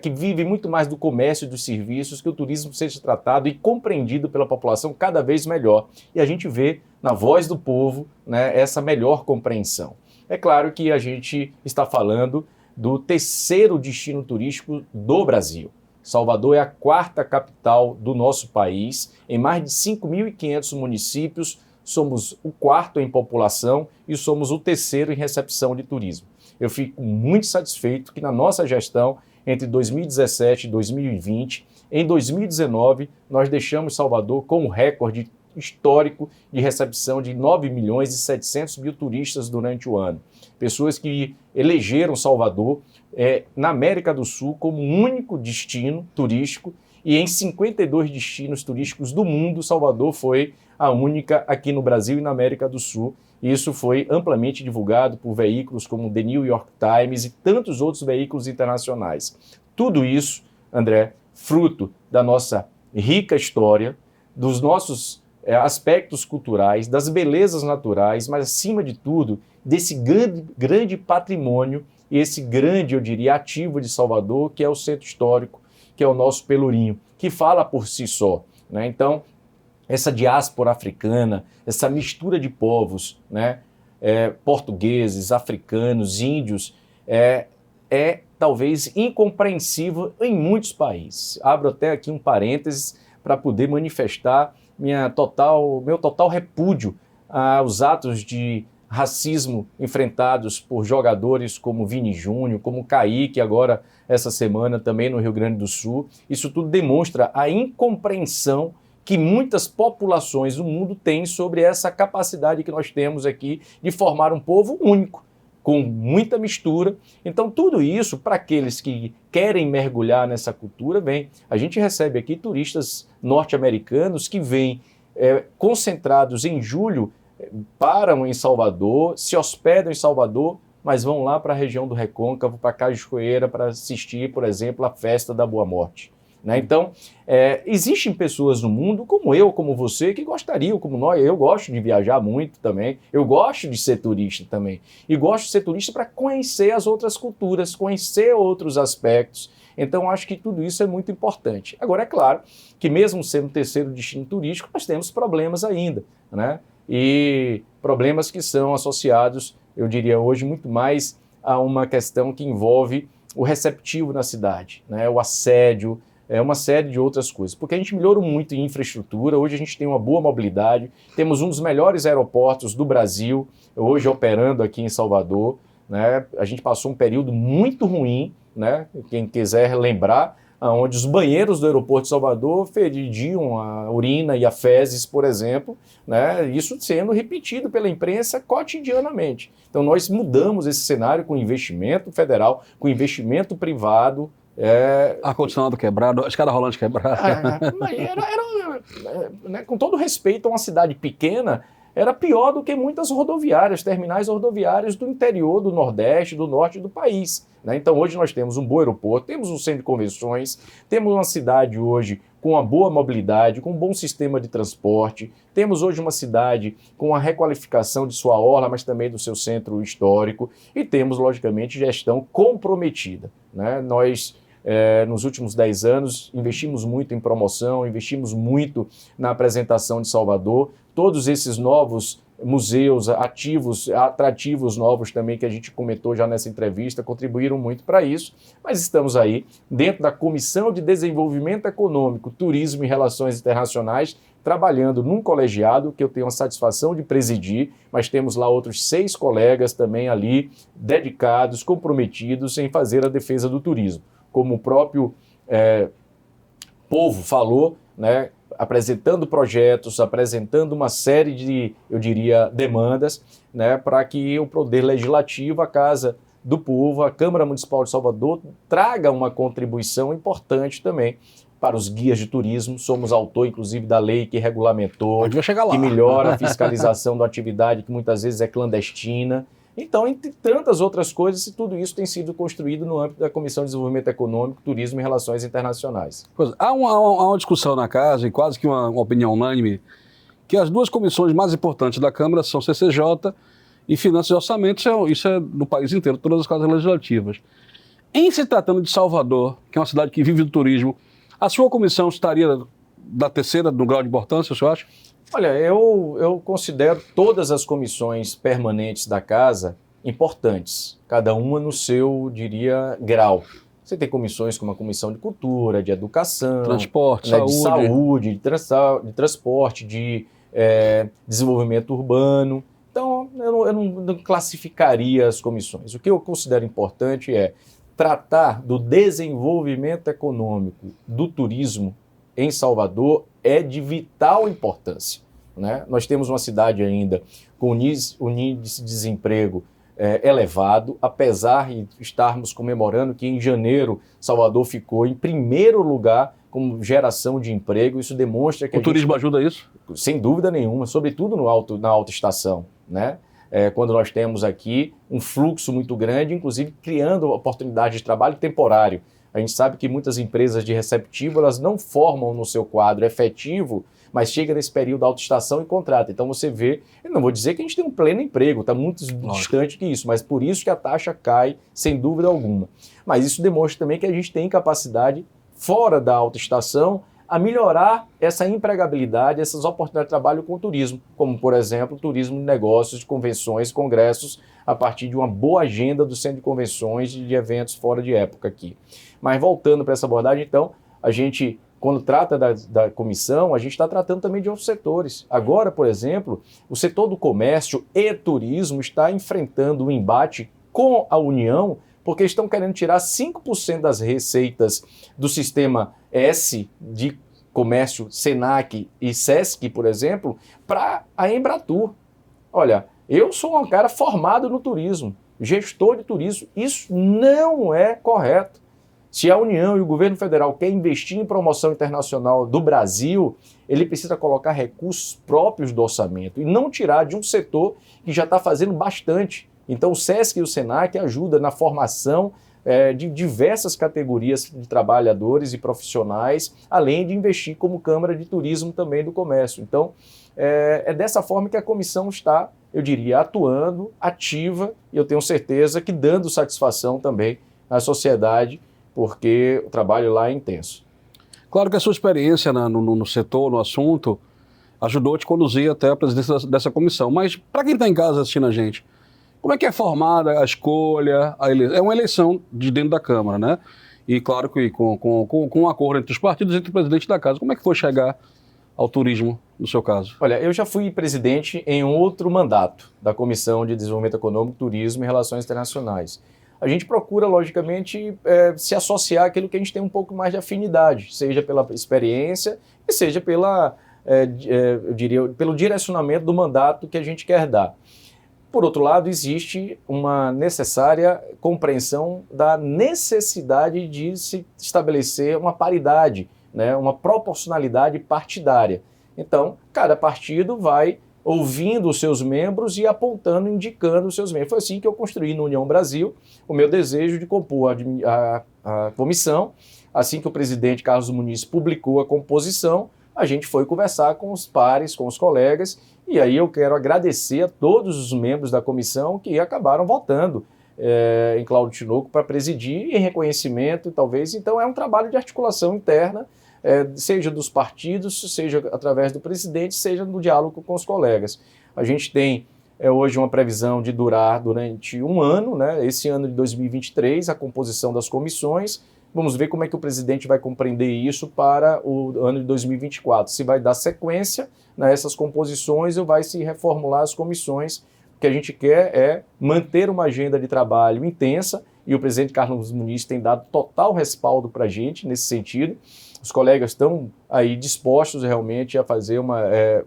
que vive muito mais do comércio e dos serviços, que o turismo seja tratado e compreendido pela população cada vez melhor. E a gente vê na voz do povo, né, essa melhor compreensão. É claro que a gente está falando do terceiro destino turístico do Brasil. Salvador é a 4ª capital do nosso país, em mais de 5.500 municípios, somos o 4º em população e somos o 3º em recepção de turismo. Eu fico muito satisfeito que na nossa gestão, entre 2017 e 2020, em 2019, nós deixamos Salvador com um recorde histórico de recepção de 9 milhões e 700 mil turistas durante o ano. Pessoas que elegeram Salvador na América do Sul como o único destino turístico, e em 52 destinos turísticos do mundo, Salvador foi a única aqui no Brasil e na América do Sul. Isso foi amplamente divulgado por veículos como o The New York Times e tantos outros veículos internacionais. Tudo isso, André, fruto da nossa rica história, dos nossos aspectos culturais, das belezas naturais, mas acima de tudo, desse grande patrimônio e esse grande, eu diria, ativo de Salvador, que é o centro histórico, que é o nosso Pelourinho, que fala por si só, né? Então, essa diáspora africana, essa mistura de povos, né? Portugueses, africanos, índios, é talvez incompreensível em muitos países. Abro até aqui um parênteses para poder manifestar meu total repúdio aos atos de racismo enfrentados por jogadores como Vini Júnior, como Kaique, agora essa semana também no Rio Grande do Sul. Isso tudo demonstra a incompreensão que muitas populações do mundo têm sobre essa capacidade que nós temos aqui de formar um povo único, com muita mistura. Então tudo isso, para aqueles que querem mergulhar nessa cultura, vem. A gente recebe aqui turistas norte-americanos que vêm concentrados em julho, param em Salvador, se hospedam em Salvador, mas vão lá para a região do Recôncavo, para Cajueira, para assistir, por exemplo, a Festa da Boa Morte. Né? Então, existem pessoas no mundo, como eu, como você, que gostariam, como nós. Eu gosto de viajar muito também, eu gosto de ser turista também. E gosto de ser turista para conhecer as outras culturas, conhecer outros aspectos. Então, acho que tudo isso é muito importante. Agora, é claro que mesmo sendo o terceiro destino turístico, nós temos problemas ainda, né? E problemas que são associados, eu diria hoje, muito mais a uma questão que envolve o receptivo na cidade, né? O assédio, uma série de outras coisas. Porque a gente melhorou muito em infraestrutura, hoje a gente tem uma boa mobilidade, temos um dos melhores aeroportos do Brasil, hoje operando aqui em Salvador, né? A gente passou um período muito ruim, né? Quem quiser lembrar, onde os banheiros do aeroporto de Salvador fediam a urina e a fezes, por exemplo, né? Isso sendo repetido pela imprensa cotidianamente. Então nós mudamos esse cenário com investimento federal, com investimento privado. Ar-condicionado quebrado, escada rolante quebrada. Com todo respeito a uma cidade pequena, era pior do que muitas rodoviárias, terminais rodoviárias do interior, do Nordeste, do Norte do país. Né? Então hoje nós temos um bom aeroporto, temos um centro de convenções, temos uma cidade hoje com uma boa mobilidade, com um bom sistema de transporte, temos hoje uma cidade com a requalificação de sua orla, mas também do seu centro histórico, e temos, logicamente, gestão comprometida. Né? Nós, nos últimos 10 anos, investimos muito em promoção, investimos muito na apresentação de Salvador. Todos esses novos museus atrativos novos também que a gente comentou já nessa entrevista, contribuíram muito para isso, mas estamos aí dentro da Comissão de Desenvolvimento Econômico, Turismo e Relações Internacionais, trabalhando num colegiado que eu tenho a satisfação de presidir, mas temos lá outros 6 colegas também ali dedicados, comprometidos em fazer a defesa do turismo. Como o próprio povo falou, né? Apresentando projetos, apresentando uma série de, eu diria, demandas, né, para que o Poder Legislativo, a Casa do Povo, a Câmara Municipal de Salvador, traga uma contribuição importante também para os guias de turismo. Somos autor, inclusive, da lei que regulamentou, que melhora a fiscalização da atividade que muitas vezes é clandestina. Então, entre tantas outras coisas, tudo isso tem sido construído no âmbito da Comissão de Desenvolvimento Econômico, Turismo e Relações Internacionais. Há uma discussão na casa, e quase que uma opinião unânime, que as duas comissões mais importantes da Câmara são CCJ e Finanças e Orçamento. Isso é no país inteiro, todas as casas legislativas. Em se tratando de Salvador, que é uma cidade que vive do turismo, a sua comissão estaria da terceira no grau de importância, o senhor acha? Olha, eu considero todas as comissões permanentes da Casa importantes, cada uma no seu, diria, grau. Você tem comissões como a Comissão de Cultura, de Educação, Transporte, né, Saúde, de transporte, de desenvolvimento urbano. Então, eu não classificaria as comissões. O que eu considero importante é tratar do desenvolvimento econômico do turismo em Salvador é de vital importância, né? Nós temos uma cidade ainda com um índice de desemprego elevado, apesar de estarmos comemorando que em janeiro Salvador ficou em primeiro lugar como geração de emprego. Isso demonstra que o turismo ajuda isso? Sem dúvida nenhuma, sobretudo na alta estação, né? Quando nós temos aqui um fluxo muito grande, inclusive criando oportunidade de trabalho temporário. A gente sabe que muitas empresas de receptivo, elas não formam no seu quadro efetivo, mas chega nesse período da alta estação e contrata. Então você vê, eu não vou dizer que a gente tem um pleno emprego, está muito distante que isso, mas por isso que a taxa cai, sem dúvida alguma. Mas isso demonstra também que a gente tem capacidade, fora da alta estação, a melhorar essa empregabilidade, essas oportunidades de trabalho com o turismo, como, por exemplo, turismo de negócios, de convenções, congressos, a partir de uma boa agenda do centro de convenções e de eventos fora de época aqui. Mas voltando para essa abordagem, então, a gente, quando trata da comissão, a gente está tratando também de outros setores. Agora, por exemplo, o setor do comércio e turismo está enfrentando um embate com a União, porque estão querendo tirar 5% das receitas do sistema S de comércio, Senac e Sesc, por exemplo, para a Embratur. Olha, eu sou um cara formado no turismo, gestor de turismo, isso não é correto. Se a União e o governo federal quer investir em promoção internacional do Brasil, ele precisa colocar recursos próprios do orçamento e não tirar de um setor que já está fazendo bastante. Então o Sesc e o Senac ajudam na formação de diversas categorias de trabalhadores e profissionais, além de investir como Câmara de Turismo também do comércio. Então é dessa forma que a comissão está, eu diria, atuando, ativa, e eu tenho certeza que dando satisfação também à sociedade, porque o trabalho lá é intenso. Claro que a sua experiência no setor, no assunto, ajudou a te conduzir até a presidência dessa comissão. Mas para quem está em casa assistindo a gente, como é que é formada a escolha? É uma eleição de dentro da Câmara, né? E claro que com um acordo entre os partidos, entre o presidente da casa. Como é que foi chegar ao turismo, no seu caso? Olha, eu já fui presidente em outro mandato da Comissão de Desenvolvimento Econômico, Turismo e Relações Internacionais. A gente procura, logicamente, se associar àquilo que a gente tem um pouco mais de afinidade, seja pela experiência e seja eu diria, pelo direcionamento do mandato que a gente quer dar. Por outro lado, existe uma necessária compreensão da necessidade de se estabelecer uma paridade, né, uma proporcionalidade partidária. Então, cada partido vai ouvindo os seus membros e apontando, indicando os seus membros. Foi assim que eu construí no União Brasil o meu desejo de compor a comissão. Assim que o presidente Carlos Muniz publicou a composição, a gente foi conversar com os pares, com os colegas, e aí eu quero agradecer a todos os membros da comissão que acabaram votando em Cláudio Tinoco para presidir, em reconhecimento, talvez. Então é um trabalho de articulação interna, seja dos partidos, seja através do presidente, seja no diálogo com os colegas. A gente tem hoje uma previsão de durar durante um ano, né? Esse ano de 2023, a composição das comissões. Vamos ver como é que o presidente vai compreender isso para o ano de 2024. Se vai dar sequência nessas composições ou vai se reformular as comissões. O que a gente quer é manter uma agenda de trabalho intensa, e o presidente Carlos Muniz tem dado total respaldo para a gente nesse sentido. Os colegas estão aí dispostos realmente a fazer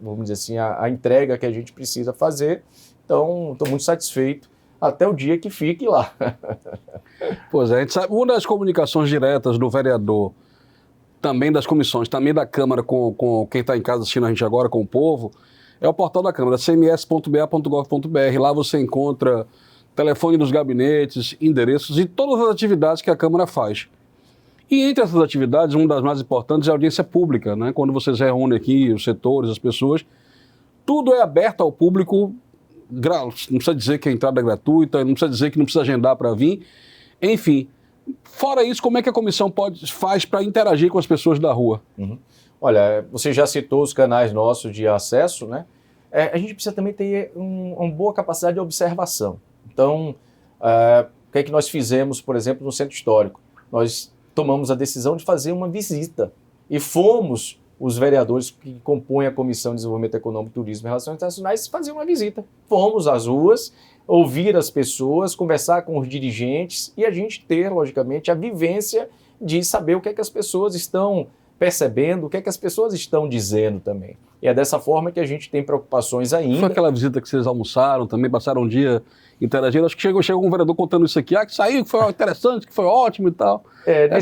vamos dizer assim, a entrega que a gente precisa fazer. Então, estou muito satisfeito até o dia que fique lá. Pois é, a gente sabe, uma das comunicações diretas do vereador, também das comissões, também da Câmara com quem está em casa assistindo a gente agora, com o povo, é o portal da Câmara, cms.ba.gov.br. Lá você encontra telefone dos gabinetes, endereços e todas as atividades que a Câmara faz. E entre essas atividades, uma das mais importantes é a audiência pública, né? Quando vocês reúnem aqui os setores, as pessoas, tudo é aberto ao público. Não precisa dizer que a entrada é gratuita, não precisa dizer que não precisa agendar para vir. Enfim, fora isso, como é que a comissão faz para interagir com as pessoas da rua? Uhum. Olha, você já citou os canais nossos de acesso, né? A gente precisa também ter uma boa capacidade de observação. Então, o que é que nós fizemos, por exemplo, no Centro Histórico? Nós tomamos a decisão de fazer uma visita e fomos os vereadores que compõem a Comissão de Desenvolvimento Econômico, Turismo e Relações Internacionais faziam uma visita. Fomos às ruas, ouvir as pessoas, conversar com os dirigentes e a gente ter, logicamente, a vivência de saber o que é que as pessoas estão percebendo, o que é que as pessoas estão dizendo também. E é dessa forma que a gente tem preocupações ainda. Foi aquela visita que vocês almoçaram também, passaram um dia interagindo. Acho que chegou um vereador contando isso aqui, que saiu, que foi interessante, que foi ótimo e tal.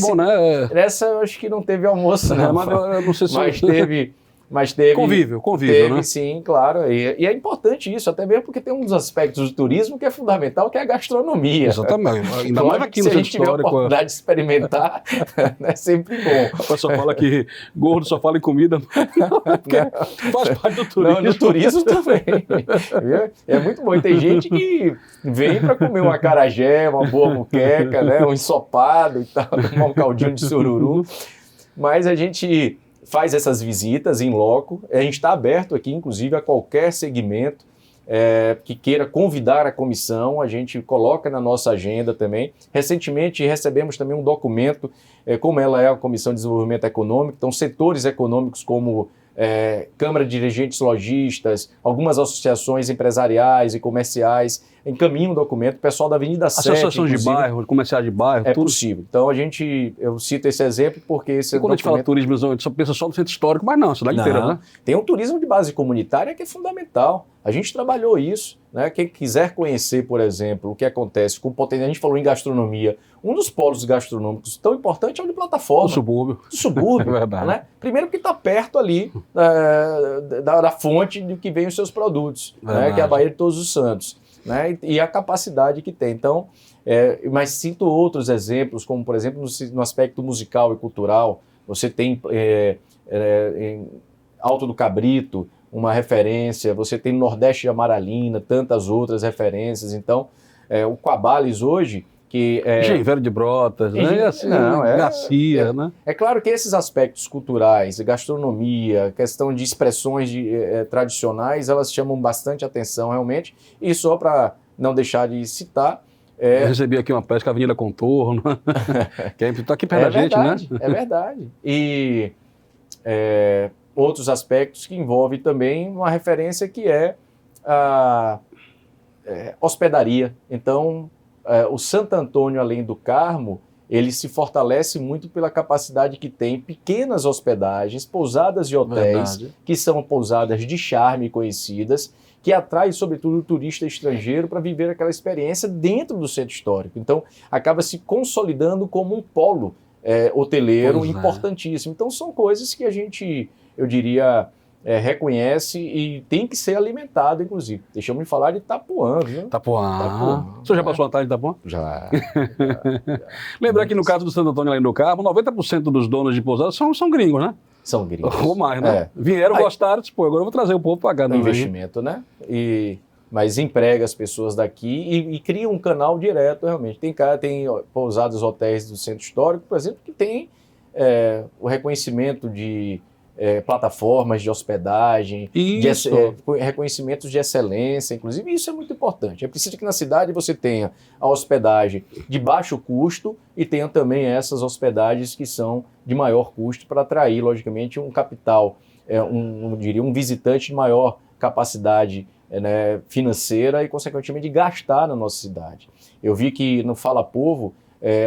Bom, né? Nessa eu acho que não teve almoço, não. Mas eu não sei se mas teve... Convívio, teve, né? Sim, claro. E é importante isso, até mesmo porque tem um dos aspectos do turismo que é fundamental, que é a gastronomia. Exatamente. Ainda mais aqui no centro histórico. Se a gente tiver a oportunidade de experimentar, é sempre bom. O pessoal fala que gordo só fala em comida, porque faz parte do turismo. Não, no turismo também. É muito bom. E tem gente que vem para comer um acarajé, uma boa moqueca, né? Um ensopado e tal, tomar um caldinho de sururu. Mas a gente faz essas visitas em loco, a gente está aberto aqui, inclusive, a qualquer segmento que queira convidar a comissão, a gente coloca na nossa agenda também. Recentemente recebemos também um documento, como ela é a Comissão de Desenvolvimento Econômico, então setores econômicos como Câmara de Dirigentes Lojistas, algumas associações empresariais e comerciais encaminham um documento, o pessoal da Avenida 7, associações de bairro, comerciais de bairro, é tudo possível. Então eu cito esse exemplo porque esse quando a gente fala turismo, a gente só pensa só no centro histórico, mas não, a cidade inteira, né? Tem um turismo de base comunitária que é fundamental. A gente trabalhou isso, né? Quem quiser conhecer, por exemplo, o que acontece com o potencial, a gente falou em gastronomia, um dos polos gastronômicos tão importante é o de plataforma. O subúrbio. Do subúrbio, É verdade. né? Primeiro porque está perto ali da fonte de que vem os seus produtos, né? Que é a Baía de Todos os Santos, né? E a capacidade que tem. Então, mas cito outros exemplos, como por exemplo no aspecto musical e cultural, você tem em Alto do Cabrito uma referência, você tem no Nordeste de Amaralina, tantas outras referências. Então, o Quabales hoje, que Engenheiro de Brotas, né? Assim, Garcia, né? É claro que esses aspectos culturais, gastronomia, questão de expressões tradicionais, elas chamam bastante atenção realmente. E só para não deixar de citar, Eu recebi aqui uma pesca Avenida Contorno, que está aqui perto da gente, verdade, né? É verdade. E outros aspectos que envolvem também uma referência que é a hospedaria. Então, o Santo Antônio, além do Carmo, ele se fortalece muito pela capacidade que tem pequenas hospedagens, pousadas e hotéis, que são pousadas de charme conhecidas, que atrai, sobretudo, o turista estrangeiro para viver aquela experiência dentro do centro histórico. Então, acaba se consolidando como um polo hoteleiro importantíssimo. Então, são coisas que a gente, eu diria, reconhece e tem que ser alimentado, inclusive. Deixamos de falar de Itapuã, viu? Itapuã. O senhor já passou uma tarde em Itapuã? Já. Lembrar que no caso do Santo Antônio lá no Carmo, 90% dos donos de pousadas são gringos, né? São gringos. Ou mais, né? Vieram, gostaram, agora eu vou trazer o povo para cá. Investimento, né? Mas emprega as pessoas daqui e cria um canal direto, realmente. Tem pousadas, hotéis do centro histórico, por exemplo, que tem o reconhecimento de plataformas de hospedagem, reconhecimentos de excelência, inclusive. Isso é muito importante. É preciso que na cidade você tenha a hospedagem de baixo custo e tenha também essas hospedagens que são de maior custo para atrair, logicamente, um capital, um visitante de maior capacidade financeira e, consequentemente, de gastar na nossa cidade. Eu vi que no Fala Povo,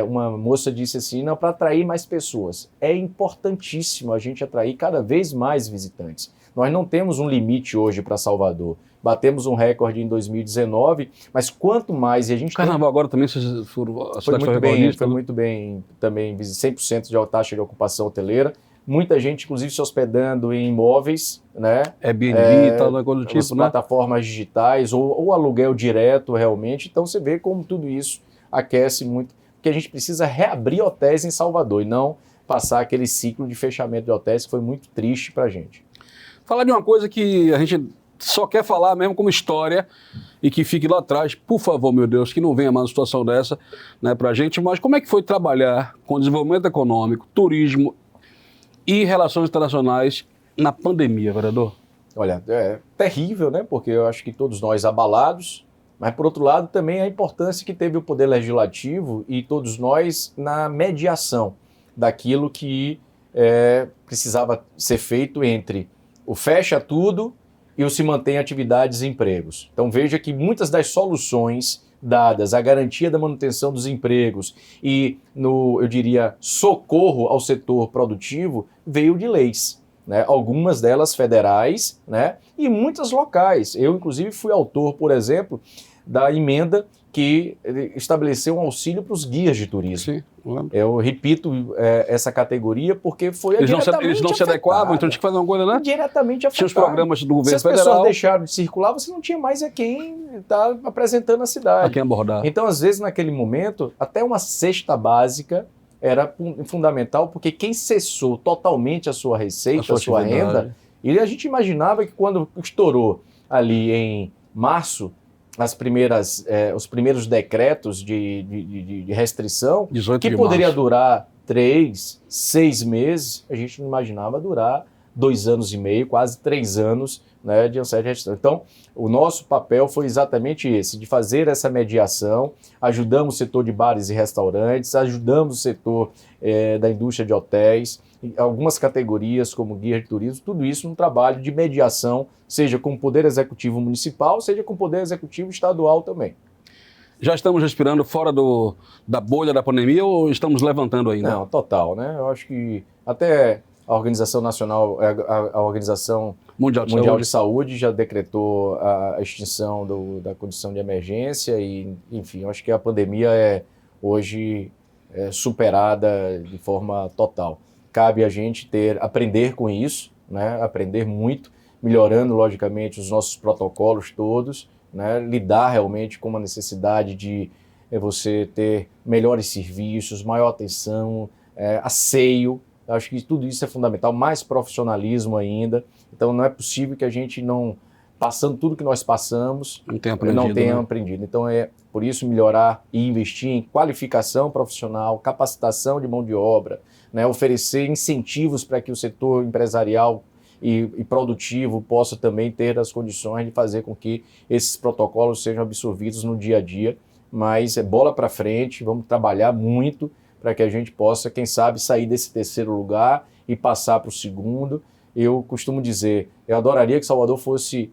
uma moça disse assim, não, para atrair mais pessoas. É importantíssimo a gente atrair cada vez mais visitantes. Nós não temos um limite hoje para Salvador. Batemos um recorde em 2019, mas quanto mais... a gente Carnaval agora também, a cidade foi muito bem, também 100% de taxa de ocupação hoteleira. Muita gente, inclusive, se hospedando em imóveis, né? Airbnb e tal, coisa do tipo, plataformas digitais ou aluguel direto, realmente. Então, você vê como tudo isso aquece muito, porque a gente precisa reabrir hotéis em Salvador e não passar aquele ciclo de fechamento de hotéis que foi muito triste para a gente. Falar de uma coisa que a gente só quer falar mesmo como história e que fique lá atrás, por favor, meu Deus, que não venha mais uma situação dessa, né, para a gente, mas como é que foi trabalhar com desenvolvimento econômico, turismo e relações internacionais na pandemia, vereador? Olha, é terrível, né? Porque eu acho que todos nós abalados, mas por outro lado também a importância que teve o Poder Legislativo e todos nós na mediação daquilo que precisava ser feito entre o fecha tudo e o se mantém atividades e empregos. Então veja que muitas das soluções dadas, a garantia da manutenção dos empregos e eu diria, socorro ao setor produtivo, veio de leis, né? Algumas delas federais, né? E muitas locais. Eu, inclusive, fui autor, por exemplo, da emenda que estabeleceu um auxílio para os guias de turismo. Sim, lembro. Eu repito essa categoria porque foi Eles não se adequavam, então tinha que fazer uma coisa, né? Diretamente afetada. Tinha os programas do governo federal. Se as federal, pessoas deixaram de circular, você não tinha mais a quem estar apresentando a cidade. a quem abordar. Então, às vezes, naquele momento, até uma cesta básica era fundamental, porque quem cessou totalmente a sua receita, a sua renda, e a gente imaginava que quando estourou ali em março, os primeiros decretos de restrição, que poderia durar 3, 6 meses, a gente não imaginava durar 2 anos e meio, quase 3 anos, né, de assédio e restrição. Então, o nosso papel foi exatamente esse, de fazer essa mediação. Ajudamos o setor de bares e restaurantes, ajudamos o setor da indústria de hotéis, algumas categorias como guia de turismo, tudo isso num trabalho de mediação, seja com o Poder Executivo Municipal, seja com o Poder Executivo Estadual também. Já estamos respirando fora da bolha da pandemia ou estamos levantando ainda? Não, total, né? Eu acho que até a Organização Nacional, a Organização Mundial de Saúde já decretou a extinção da condição de emergência e, enfim, eu acho que a pandemia hoje superada de forma total. Cabe a gente aprender com isso, né? Aprender muito, melhorando, logicamente, os nossos protocolos todos, né? Lidar realmente com uma necessidade de você ter melhores serviços, maior atenção, asseio. Acho que tudo isso é fundamental, mais profissionalismo ainda. Então não é possível que a gente não, passando tudo que nós passamos, não tenha aprendido. Então por isso melhorar e investir em qualificação profissional, capacitação de mão de obra, né? Oferecer incentivos para que o setor empresarial e produtivo possa também ter as condições de fazer com que esses protocolos sejam absorvidos no dia a dia. Mas bola para frente, vamos trabalhar muito para que a gente possa, quem sabe, sair desse terceiro lugar e passar para o segundo. Eu costumo dizer, eu adoraria que Salvador fosse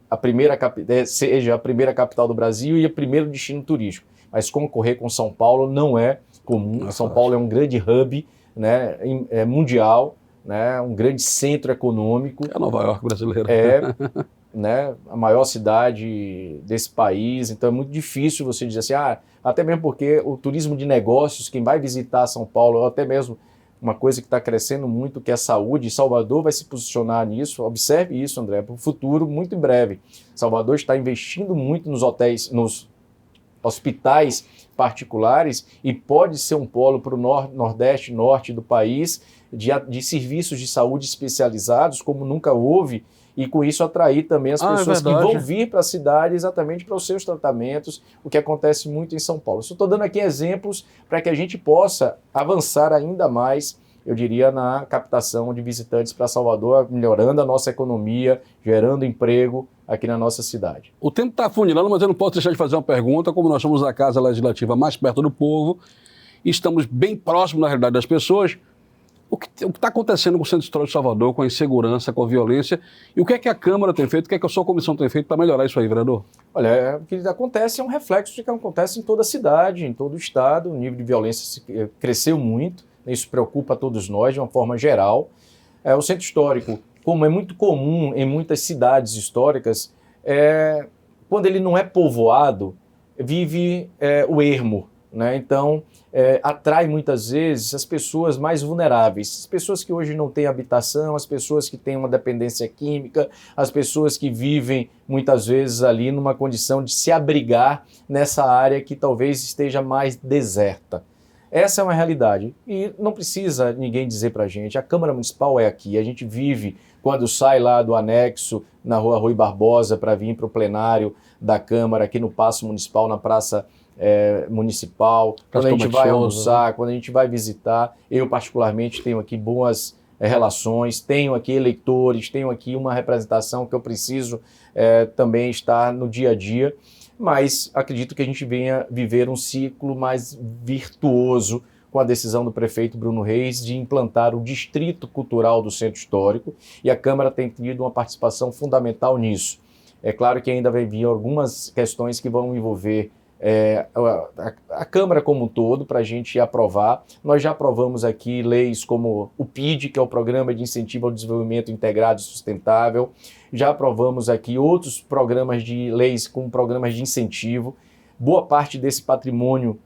seja a primeira capital do Brasil e o primeiro destino turístico, mas concorrer com São Paulo não é comum. São Paulo é um grande hub, né, mundial, né, um grande centro econômico. É Nova York brasileira. Né, a maior cidade desse país, então é muito difícil você dizer assim, até mesmo porque o turismo de negócios, quem vai visitar São Paulo, ou até mesmo uma coisa que está crescendo muito, que é a saúde, Salvador vai se posicionar nisso, observe isso, André, para o futuro, muito em breve. Salvador está investindo muito nos hotéis, nos hospitais particulares e pode ser um polo para o nordeste, norte do país, de serviços de saúde especializados, como nunca houve, e com isso atrair também as pessoas que vão vir para a cidade exatamente para os seus tratamentos, o que acontece muito em São Paulo. Estou dando aqui exemplos para que a gente possa avançar ainda mais, eu diria, na captação de visitantes para Salvador, melhorando a nossa economia, gerando emprego aqui na nossa cidade. O tempo está afunilando, mas eu não posso deixar de fazer uma pergunta. Como nós somos a Casa Legislativa mais perto do povo, e estamos bem próximos, na realidade, das pessoas, o que está acontecendo com o Centro Histórico de Salvador, com a insegurança, com a violência, e o que é que a Câmara tem feito, o que é que a sua comissão tem feito para melhorar isso aí, vereador? Olha, o que acontece é um reflexo do que acontece em toda a cidade, em todo o estado. O nível de violência cresceu muito, isso preocupa a todos nós de uma forma geral. O Centro Histórico, como é muito comum em muitas cidades históricas, quando ele não é povoado, vive o ermo, né? Então, atrai muitas vezes as pessoas mais vulneráveis, as pessoas que hoje não têm habitação, as pessoas que têm uma dependência química, as pessoas que vivem muitas vezes ali numa condição de se abrigar nessa área que talvez esteja mais deserta. Essa é uma realidade e não precisa ninguém dizer para a gente, a Câmara Municipal é aqui, a gente vive quando sai lá do anexo na Rua Rui Barbosa para vir para o plenário da Câmara aqui no Paço Municipal, na Praça Municipal, quando a gente vai almoçar, quando a gente vai visitar. Eu particularmente tenho aqui boas relações, tenho aqui eleitores, tenho aqui uma representação que eu preciso também estar no dia a dia, mas acredito que a gente venha viver um ciclo mais virtuoso, com a decisão do prefeito Bruno Reis de implantar o Distrito Cultural do Centro Histórico, e a Câmara tem tido uma participação fundamental nisso. É claro que ainda vai vir algumas questões que vão envolver a Câmara como um todo para a gente aprovar. Nós já aprovamos aqui leis como o PID, que é o Programa de Incentivo ao Desenvolvimento Integrado e Sustentável. Já aprovamos aqui outros programas de leis com programas de incentivo. Boa parte desse patrimônio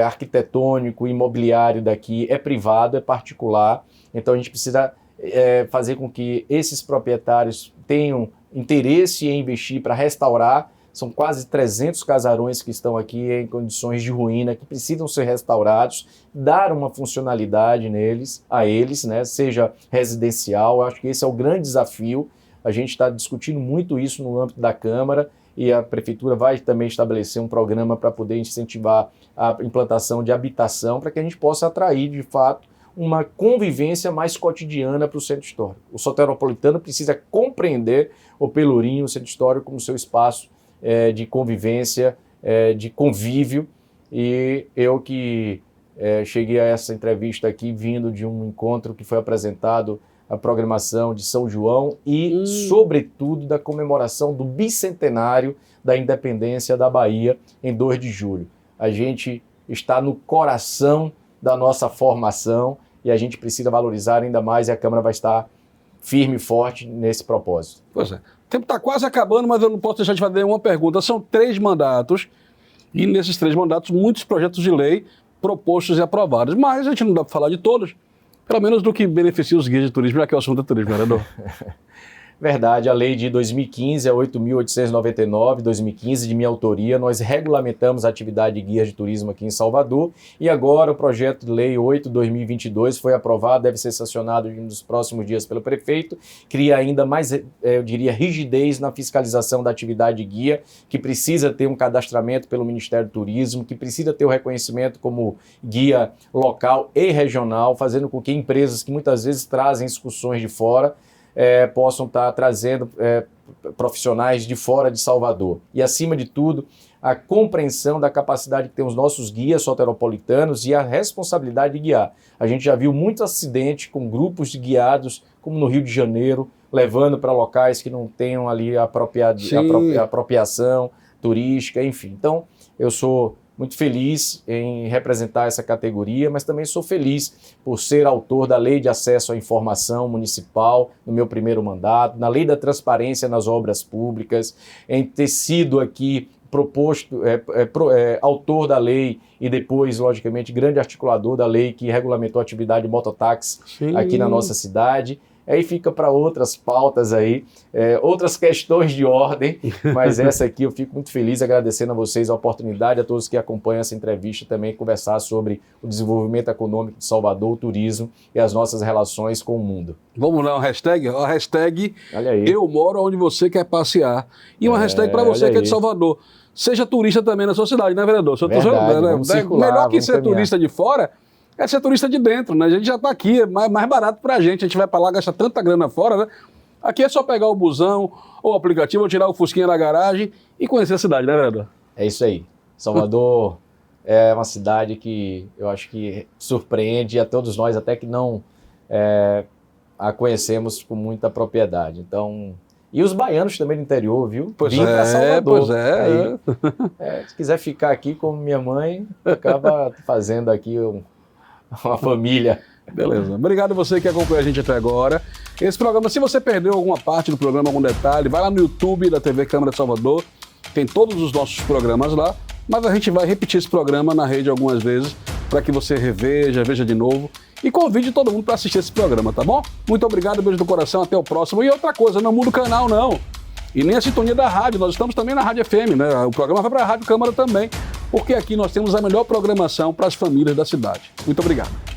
arquitetônico, imobiliário daqui é privado, é particular. Então a gente precisa fazer com que esses proprietários tenham interesse em investir para restaurar. São quase 300 casarões que estão aqui em condições de ruína, que precisam ser restaurados, dar uma funcionalidade a eles, né, seja residencial. Eu acho que esse é o grande desafio. A gente está discutindo muito isso no âmbito da Câmara, e a Prefeitura vai também estabelecer um programa para poder incentivar a implantação de habitação, para que a gente possa atrair, de fato, uma convivência mais cotidiana para o Centro Histórico. O soteropolitano precisa compreender o Pelourinho, o Centro Histórico, como seu espaço de convivência, de convívio, e eu que cheguei a essa entrevista aqui vindo de um encontro que foi apresentado a programação de São João e, sobretudo, da comemoração do bicentenário da independência da Bahia em 2 de julho. A gente está no coração da nossa formação e a gente precisa valorizar ainda mais, e a Câmara vai estar firme e forte nesse propósito. Pois é. O tempo está quase acabando, mas eu não posso deixar de fazer uma pergunta. São 3 mandatos, e nesses 3 mandatos, muitos projetos de lei propostos e aprovados. Mas a gente não dá para falar de todos, pelo menos do que beneficia os guias de turismo, já que é o assunto do turismo, vereador. Verdade, a lei de 2015 é 8.899, 2015, de minha autoria. Nós regulamentamos a atividade de guias de turismo aqui em Salvador, e agora o projeto de lei 8/2022 foi aprovado, deve ser sancionado nos próximos dias pelo prefeito. Cria ainda mais, eu diria, rigidez na fiscalização da atividade de guia, que precisa ter um cadastramento pelo Ministério do Turismo, que precisa ter o reconhecimento como guia local e regional, fazendo com que empresas que muitas vezes trazem excursões de fora possam estar trazendo profissionais de fora de Salvador. E, acima de tudo, a compreensão da capacidade que tem os nossos guias soteropolitanos e a responsabilidade de guiar. A gente já viu muito acidente com grupos de guiados, como no Rio de Janeiro, levando para locais que não tenham ali a apropriação turística, enfim. Então, eu sou muito feliz em representar essa categoria, mas também sou feliz por ser autor da Lei de Acesso à Informação Municipal no meu primeiro mandato, na Lei da Transparência nas Obras Públicas, em ter sido aqui autor da lei e depois, logicamente, grande articulador da lei que regulamentou a atividade de mototáxi aqui na nossa cidade. Aí fica para outras pautas aí, outras questões de ordem, mas essa aqui eu fico muito feliz, agradecendo a vocês a oportunidade, a todos que acompanham essa entrevista também, conversar sobre o desenvolvimento econômico de Salvador, o turismo e as nossas relações com o mundo. Vamos lá, uma hashtag? A hashtag eu moro onde você quer passear. E uma hashtag para você que é de Salvador. Seja turista também na sua cidade, né, vereador? Melhor que ser turista de fora é ser turista de dentro, né? A gente já está aqui, é mais barato pra gente. A gente vai para lá, gasta tanta grana fora, né? Aqui é só pegar o busão ou o aplicativo, ou tirar o fusquinha da garagem e conhecer a cidade, né, vereador? É isso aí. Salvador é uma cidade que eu acho que surpreende a todos nós, até que não a conhecemos com muita propriedade. Então, e os baianos também do interior, viu? Vim pra Salvador. Aí, se quiser ficar aqui como minha mãe, acaba fazendo aqui uma família. Beleza. Obrigado a você que acompanhou a gente até agora. Esse programa, se você perdeu alguma parte do programa, algum detalhe, vai lá no YouTube da TV Câmara de Salvador. Tem todos os nossos programas lá, mas a gente vai repetir esse programa na rede algumas vezes para que você reveja, veja de novo e convide todo mundo para assistir esse programa, tá bom? Muito obrigado, beijo do coração, até o próximo. E outra coisa, não muda o canal não. E nem a sintonia da rádio, nós estamos também na Rádio FM, né? O programa vai para a Rádio Câmara também, porque aqui nós temos a melhor programação para as famílias da cidade. Muito obrigado.